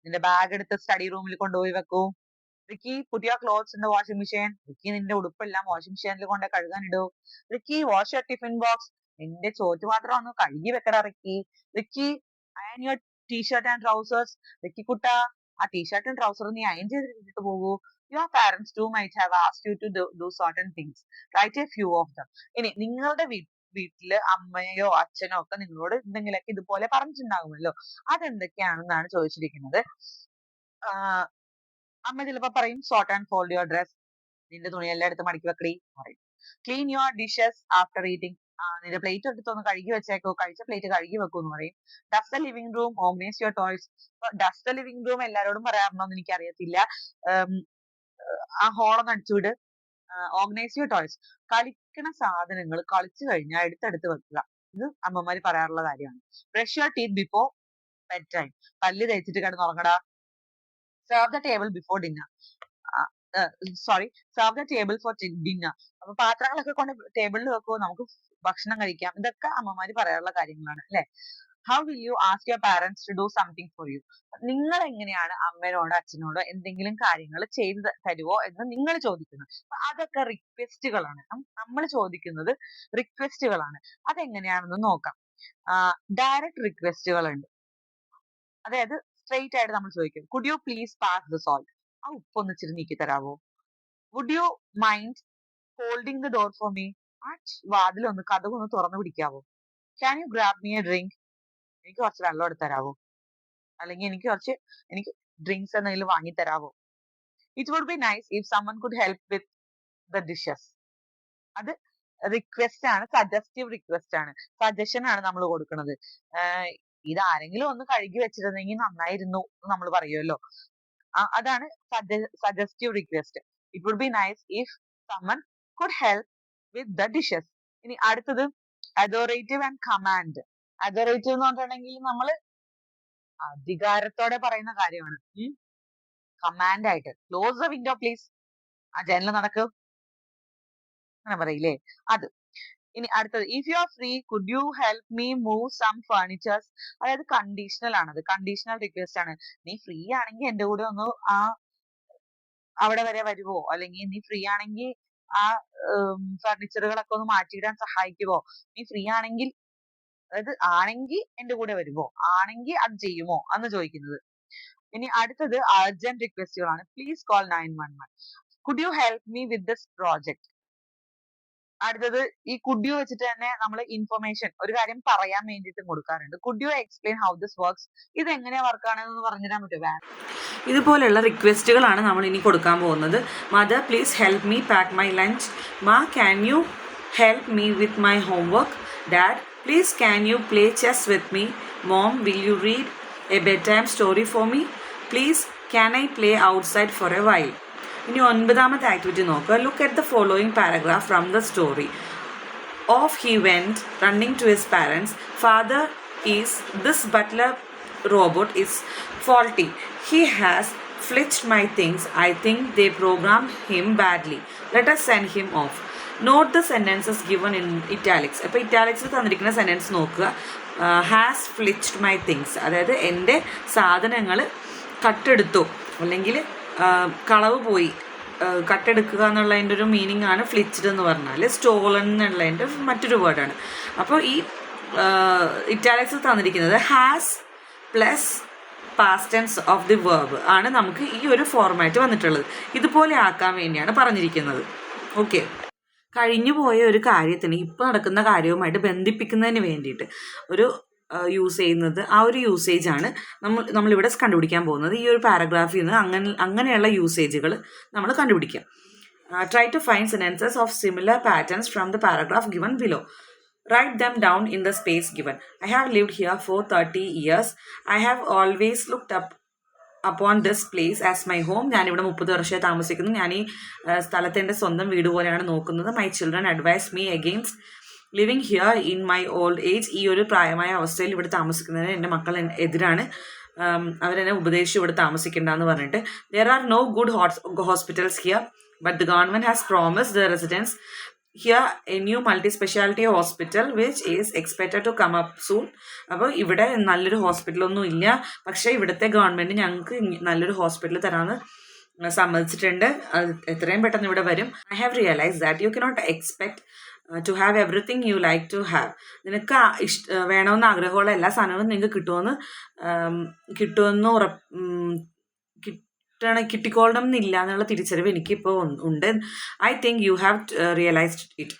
നിന്റെ ബാഗ് എടുത്ത് സ്റ്റഡി റൂമിൽ കൊണ്ടുപോയി വെക്കൂ. Ricky put your clothes in the washing machine. Ricky നിന്റെ ഉടുപ്പെല്ലാം വാഷിംഗ് മെഷീനിൽ കൊണ്ട് കഴുകാൻ ഇടൂ. Ricky wash your tiffin box. നിന്റെ ചോറ്റുപാത്രം ഒന്ന് കഴുകി വെക്കടാ Ricky. Ricky iron your t-shirt and trousers. Ricky കുട്ട ആ ടീഷർട്ടും ട്രൗസറും നീ അയൺ ചെയ്തിട്ട് പോകൂ. Your parents too might have asked you to do certain things. Write a few of them. ഇനി നിങ്ങളുടെ വീട്ടില് അമ്മയോ അച്ഛനോ ഒക്കെ നിങ്ങളോട് എന്തെങ്കിലുമൊക്കെ ഇതുപോലെ പറഞ്ഞിട്ടുണ്ടാകുമല്ലോ, അതെന്തൊക്കെയാണെന്നാണ് ചോദിച്ചിരിക്കുന്നത്. അമ്മ ചിലപ്പോ പറയും sort and fold your dress, നിന്റെ തുണിയെല്ലാം എടുത്ത് മടക്കി വെക്കടി പറയും. Clean your dishes after eating, നിന്റെ പ്ലേറ്റ് എടുത്തൊന്ന് കഴുകി വെച്ചേക്കോ, കഴിച്ച പ്ലേറ്റ് കഴുകി വെക്കൂ എന്ന് പറയും. Dust the living room, organise your toys. Dust the living room എല്ലാരോടും പറയാറുണ്ടോ എന്ന് എനിക്കറിയത്തില്ല. ആ ഹോളൊന്ന് അടിച്ചുവിട്. ഓർഗനൈസ് യുവർ ടോയ്സ്, കളിക്കണ സാധനങ്ങൾ കളിച്ചു കഴിഞ്ഞാൽ എടുത്തെടുത്ത് വെക്കുക. ഇത് അമ്മമാര് പറയാറുള്ള കാര്യമാണ്. Brush your teeth before bed time, പല്ല് തേച്ചിട്ട് കിടന്നുറങ്ങടാ. Serve the table before dinner, serve the table for dinner. അപ്പൊ പാത്രങ്ങളൊക്കെ കൊണ്ട് ടേബിളിൽ വെക്കുമോ, നമുക്ക് ഭക്ഷണം കഴിക്കാം. ഇതൊക്കെ അമ്മമാര് പറയാറുള്ള കാര്യങ്ങളാണ് അല്ലെ. How will you ask your parents to do something for you. നിങ്ങൾ എങ്ങനെയാണ് അമ്മയോടോ അച്ഛനോടോ എന്തെങ്കിലും കാര്യങ്ങൾ ചെയ്തു തരുവോ എന്ന് നിങ്ങൾ ചോദിക്കുന്നത്. അപ്പൊ അതൊക്കെ റിക്വസ്റ്റുകളാണ്. നമ്മൾ ചോദിക്കുന്നത് റിക്വസ്റ്റുകളാണ്. അതെങ്ങനെയാണെന്ന് നോക്കാം. ഡയറക്റ്റ് റിക്വസ്റ്റുകൾ ഉണ്ട്. അതായത് സ്ട്രെയിറ്റ് ആയിട്ട് നമ്മൾ ചോദിക്കും, could you please pass the salt, ആ ഉപ്പൊന്ന് ഇച്ചിരി നീക്കി തരാവോ. Would you mind holding the door for me, ആ വാതിലൊന്ന് കതകൊന്ന് തുറന്നു പിടിക്കാവോ. Can you grab me a drink, എനിക്ക് കുറച്ച് വെള്ളം എടുത്ത് തരാവോ, അല്ലെങ്കിൽ എനിക്ക് ഡ്രിങ്ക്സ് എന്തെങ്കിലും വാങ്ങി തരാവോ. It would be nice if someone could help with the dishes. അത് റിക്വസ്റ്റ് ആണ്, സജസ്റ്റീവ് റിക്വസ്റ്റ് ആണ്, സജഷൻ ആണ് നമ്മൾ കൊടുക്കുന്നത്. ഇത് ആരെങ്കിലും ഒന്ന് കഴുകി വെച്ചിരുന്നെങ്കിൽ നന്നായിരുന്നു എന്ന് നമ്മൾ പറയുമല്ലോ, അതാണ് suggestive request. It would be nice if someone could help with the dishes. ഇനി അടുത്തത് അഡോറേറ്റീവ് ആൻഡ് കമാൻഡ്. അഡോറേറ്റീവ് എന്ന് പറഞ്ഞിട്ടുണ്ടെങ്കിൽ നമ്മൾ അധികാരത്തോടെ പറയുന്ന കാര്യമാണ്. കമാൻഡ് ആയിട്ട് ക്ലോസ് ദ വിൻഡോ പ്ലീസ്, ആ ജനൽ നടക്കൂ അങ്ങനെ പറയില്ലേ, അത്. ഇനി അടുത്തത് if you are free could you help me move some furnitures. അതായത് കണ്ടീഷണൽ ആണത്, കണ്ടീഷണൽ റിക്വസ്റ്റ് ആണ്. നീ ഫ്രീ ആണെങ്കിൽ എന്റെ കൂടെ ഒന്ന് അവിടെ വരെ വരുവോ, അല്ലെങ്കിൽ നീ ഫ്രീ ആണെങ്കിൽ ആ ഫർണിച്ചറുകളൊക്കെ ഒന്ന് മാറ്റിയിടാൻ സഹായിക്കുവോ, നീ ഫ്രീ ആണെങ്കിൽ, അതായത് ആണെങ്കിൽ എന്റെ കൂടെ വരുവോ, ആണെങ്കിൽ അത് ചെയ്യുമോ എന്ന് ചോദിക്കുന്നത്. ഇനി അടുത്തത് അർജന്റ് റിക്വസ്റ്റുകളാണ്. Please call 911. Could you help me with this project. അടുത്തത് ഈ കുഡ് യു വെച്ചിട്ട് തന്നെ നമ്മൾ ഇൻഫർമേഷൻ ഒരു കാര്യം പറയാൻ വേണ്ടിയിട്ടും കൊടുക്കാറുണ്ട്. Could you explain how this works, ഇത് എങ്ങനെയാ വർക്ക് ആണെന്ന് പറഞ്ഞു തരാൻ പറ്റുമോ. ഇതുപോലെയുള്ള റിക്വസ്റ്റുകളാണ് നമ്മൾ ഇനി കൊടുക്കാൻ പോകുന്നത്. Mother please help me pack my lunch. Ma can you help me with my homework. Dad please can you play chess with me. Mom will you read a bedtime story for me. Please can I play outside for a while. ഇനി 9ാമത്തെ ആക്ടിവിറ്റി നോക്കുക. Look at the following paragraph from the story. Off he went, running to his parents. Father, is this butler robot is faulty. He has flicked my things. I think they programmed him badly. Let us send him off. Note the sentences given in italics. അപ്പോൾ ഇറ്റാലിക്സിൽ തന്നിരിക്കുന്ന സെൻറ്റൻസ് നോക്കുക. ഹാസ് ഫ്ലിച്ച്ഡ് മൈ തിങ്സ്, അതായത് എൻ്റെ സാധനങ്ങൾ കട്ടെടുത്തു അല്ലെങ്കിൽ കളവ് പോയി. കട്ടെടുക്കുക എന്നുള്ളതിൻ്റെ ഒരു മീനിങ് ആണ് ഫ്ലിച്ച്ഡ് എന്ന് പറഞ്ഞാൽ. സ്റ്റോളൻ എന്നുള്ളതിൻ്റെ മറ്റൊരു വേർഡാണ്. അപ്പോൾ ഈ ഇറ്റാലിക്സിൽ തന്നിരിക്കുന്നത് has plus past tense of the verb ആണ് നമുക്ക് ഈ ഒരു ഫോർമാറ്റ് വന്നിട്ടുള്ളത്. ഇതുപോലെ ആക്കാൻ വേണ്ടിയാണ് പറഞ്ഞിരിക്കുന്നത്. ഓക്കെ, കഴിഞ്ഞു പോയ ഒരു കാര്യത്തിന് ഇപ്പോൾ നടക്കുന്ന കാര്യവുമായിട്ട് ബന്ധിപ്പിക്കുന്നതിന് വേണ്ടിയിട്ട് ഒരു യൂസ് ചെയ്യുന്നത്, ആ ഒരു യൂസേജാണ് നമ്മളിവിടെ കണ്ടുപിടിക്കാൻ പോകുന്നത്. ഈ ഒരു പാരഗ്രാഫിൽ നിന്ന് അങ്ങനെയുള്ള യൂസേജുകൾ നമ്മൾ കണ്ടുപിടിക്കാം. Try to find sentences of similar patterns from the paragraph given below. Write them down in the space given. I have lived here for 30 years. I have always looked upon this place as my home. ഞാനിവിടെ 30 വർഷമായി താമസിക്കുന്നു. ഞാൻ ഈ സ്ഥലത്തെ എൻ്റെ സ്വന്തം വീട് പോലെയാണ് നോക്കുന്നത്. My children advise me against living here in my old age. ഈ ഒരു പ്രായമായ അവസ്ഥയിൽ ഇവിടെ താമസിക്കുന്നതിന് എൻ്റെ മക്കൾ എതിരാണ്. അവരെന്നെ ഉപദേശിച്ചു ഇവിടെ താമസിക്കേണ്ടെന്ന് പറഞ്ഞിട്ട്. There are no good hospitals here but the government has promised the residents here a new multi speciality hospital which is expected to come up soon. അപ്പോൾ ഇവിടെ നല്ലൊരു ഹോസ്പിറ്റലൊന്നും ഇല്ല, പക്ഷേ ഇവിടുത്തെ ഗവൺമെൻറ് ഞങ്ങൾക്ക് നല്ലൊരു ഹോസ്പിറ്റൽ തരാമെന്ന് സമ്മതിച്ചിട്ടുണ്ട്. അത് എത്രയും പെട്ടെന്ന് ഇവിടെ വരും. I have realise that you cannot expect to have everything you like to have. നിനക്ക് വേണമെന്ന് ആഗ്രഹമുള്ള എല്ലാ സാധനങ്ങളും നിങ്ങൾക്ക് കിട്ടിക്കൊള്ളണം എന്നില്ല എന്നുള്ള തിരിച്ചറിവ് എനിക്കിപ്പോൾ ഉണ്ട്. I think you have realised it.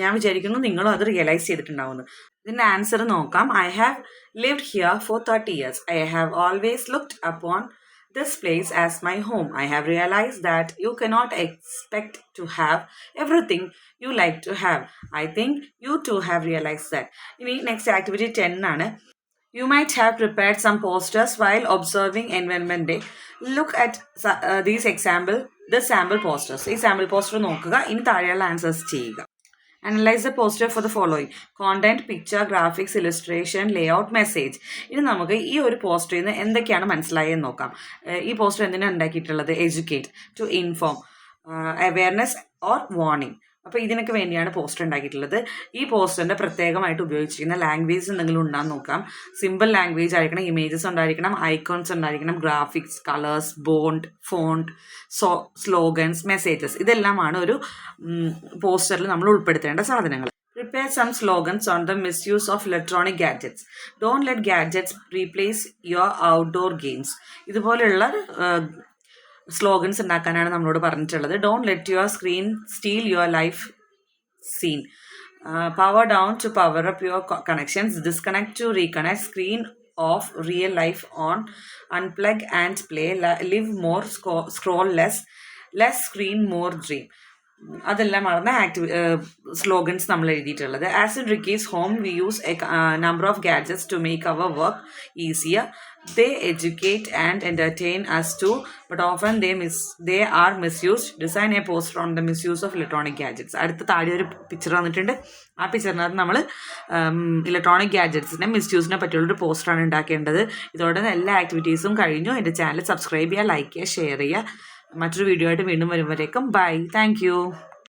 ഞാൻ വിചാരിക്കുന്നു നിങ്ങളും അത് റിയലൈസ് ചെയ്തിട്ടുണ്ടാവുന്നു. ഇതിൻ്റെ ആൻസർ നോക്കാം. I have lived here for 30 years. I have always looked upon this place as my home. I have realized that you cannot expect to have everything you like to have. I think you too have realized that. Next activity 10 ആണ്. You might have prepared some posters while observing Environment Day. Look at these sample posters. ഈ sample poster നോക്കുക. ഇനി താഴെയുള്ള ആൻസേഴ്സ് ചെയ്യുക. Analyze the poster for the following: content, picture, graphics, illustration, layout, message. ഇനി നമുക്ക് ഈ ഒരു പോസ്റ്ററിൽ നിന്ന് എന്തൊക്കെയാണ് മനസ്സിലായെന്ന് നോക്കാം. ഈ പോസ്റ്റർ എന്തിനാണ് ഉണ്ടാക്കിയിട്ടുള്ളത്? Educate, to inform, awareness or warning. അപ്പോൾ ഇതിനൊക്കെ വേണ്ടിയാണ് പോസ്റ്റർ ഉണ്ടാക്കിയിട്ടുള്ളത്. ഈ പോസ്റ്ററിൻ്റെ പ്രത്യേകമായിട്ട് ഉപയോഗിച്ചിരിക്കുന്ന ലാംഗ്വേജ് എന്തെങ്കിലും ഉണ്ടാകുന്ന നോക്കാം. സിമ്പിൾ ലാംഗ്വേജ് ആയിരിക്കണം, ഇമേജസ് ഉണ്ടായിരിക്കണം, ഐക്കോൺസ് ഉണ്ടായിരിക്കണം, graphics, colours, font, slogans, messages. ഇതെല്ലാമാണ് ഒരു പോസ്റ്ററിൽ നമ്മൾ ഉൾപ്പെടുത്തേണ്ട സാധനങ്ങൾ. Prepare some slogans on the misuse of electronic gadgets. Don't let gadgets replace your outdoor games. ഇതുപോലെയുള്ള സ്ലോഗൻസ് ഉണ്ടാക്കാനാണ് നമ്മളോട് പറഞ്ഞിട്ടുള്ളത്. Don't let your screen steal your life scene. Power down to power up your connections. Disconnect to reconnect. Screen off, real life on. Unplug and play. Live more, scroll less screen more dream. അതെല്ലാമാണ് സ്ലോഗൻസ് നമ്മൾ എഴുതിയിട്ടുള്ളത്. As in Ricky's home we use a number of gadgets to make our work easier. They educate and entertain us too, but often they are misused. Design a poster on the misuse of electronic gadgets. അടുത്ത താഴെ ഒരു പിക്ചർ വന്നിട്ടുണ്ട്. ആ പിക്ചറിനകത്ത് നമ്മൾ ഇലക്ട്രോണിക് ഗാഡ്ജറ്റ്സിൻ്റെ മിസ്യൂസിനെ പറ്റിയുള്ളൊരു പോസ്റ്ററാണ് ഉണ്ടാക്കേണ്ടത്. ഇതോടെ എല്ലാ ആക്ടിവിറ്റീസും കഴിഞ്ഞു. എൻ്റെ ചാനൽ സബ്സ്ക്രൈബ് ചെയ്യുക, ലൈക്ക് ചെയ്യുക, ഷെയർ ചെയ്യുക. മറ്റൊരു വീഡിയോ ആയിട്ട് വീണ്ടും വരുമ്പോഴേക്കും ബൈ. Thank you.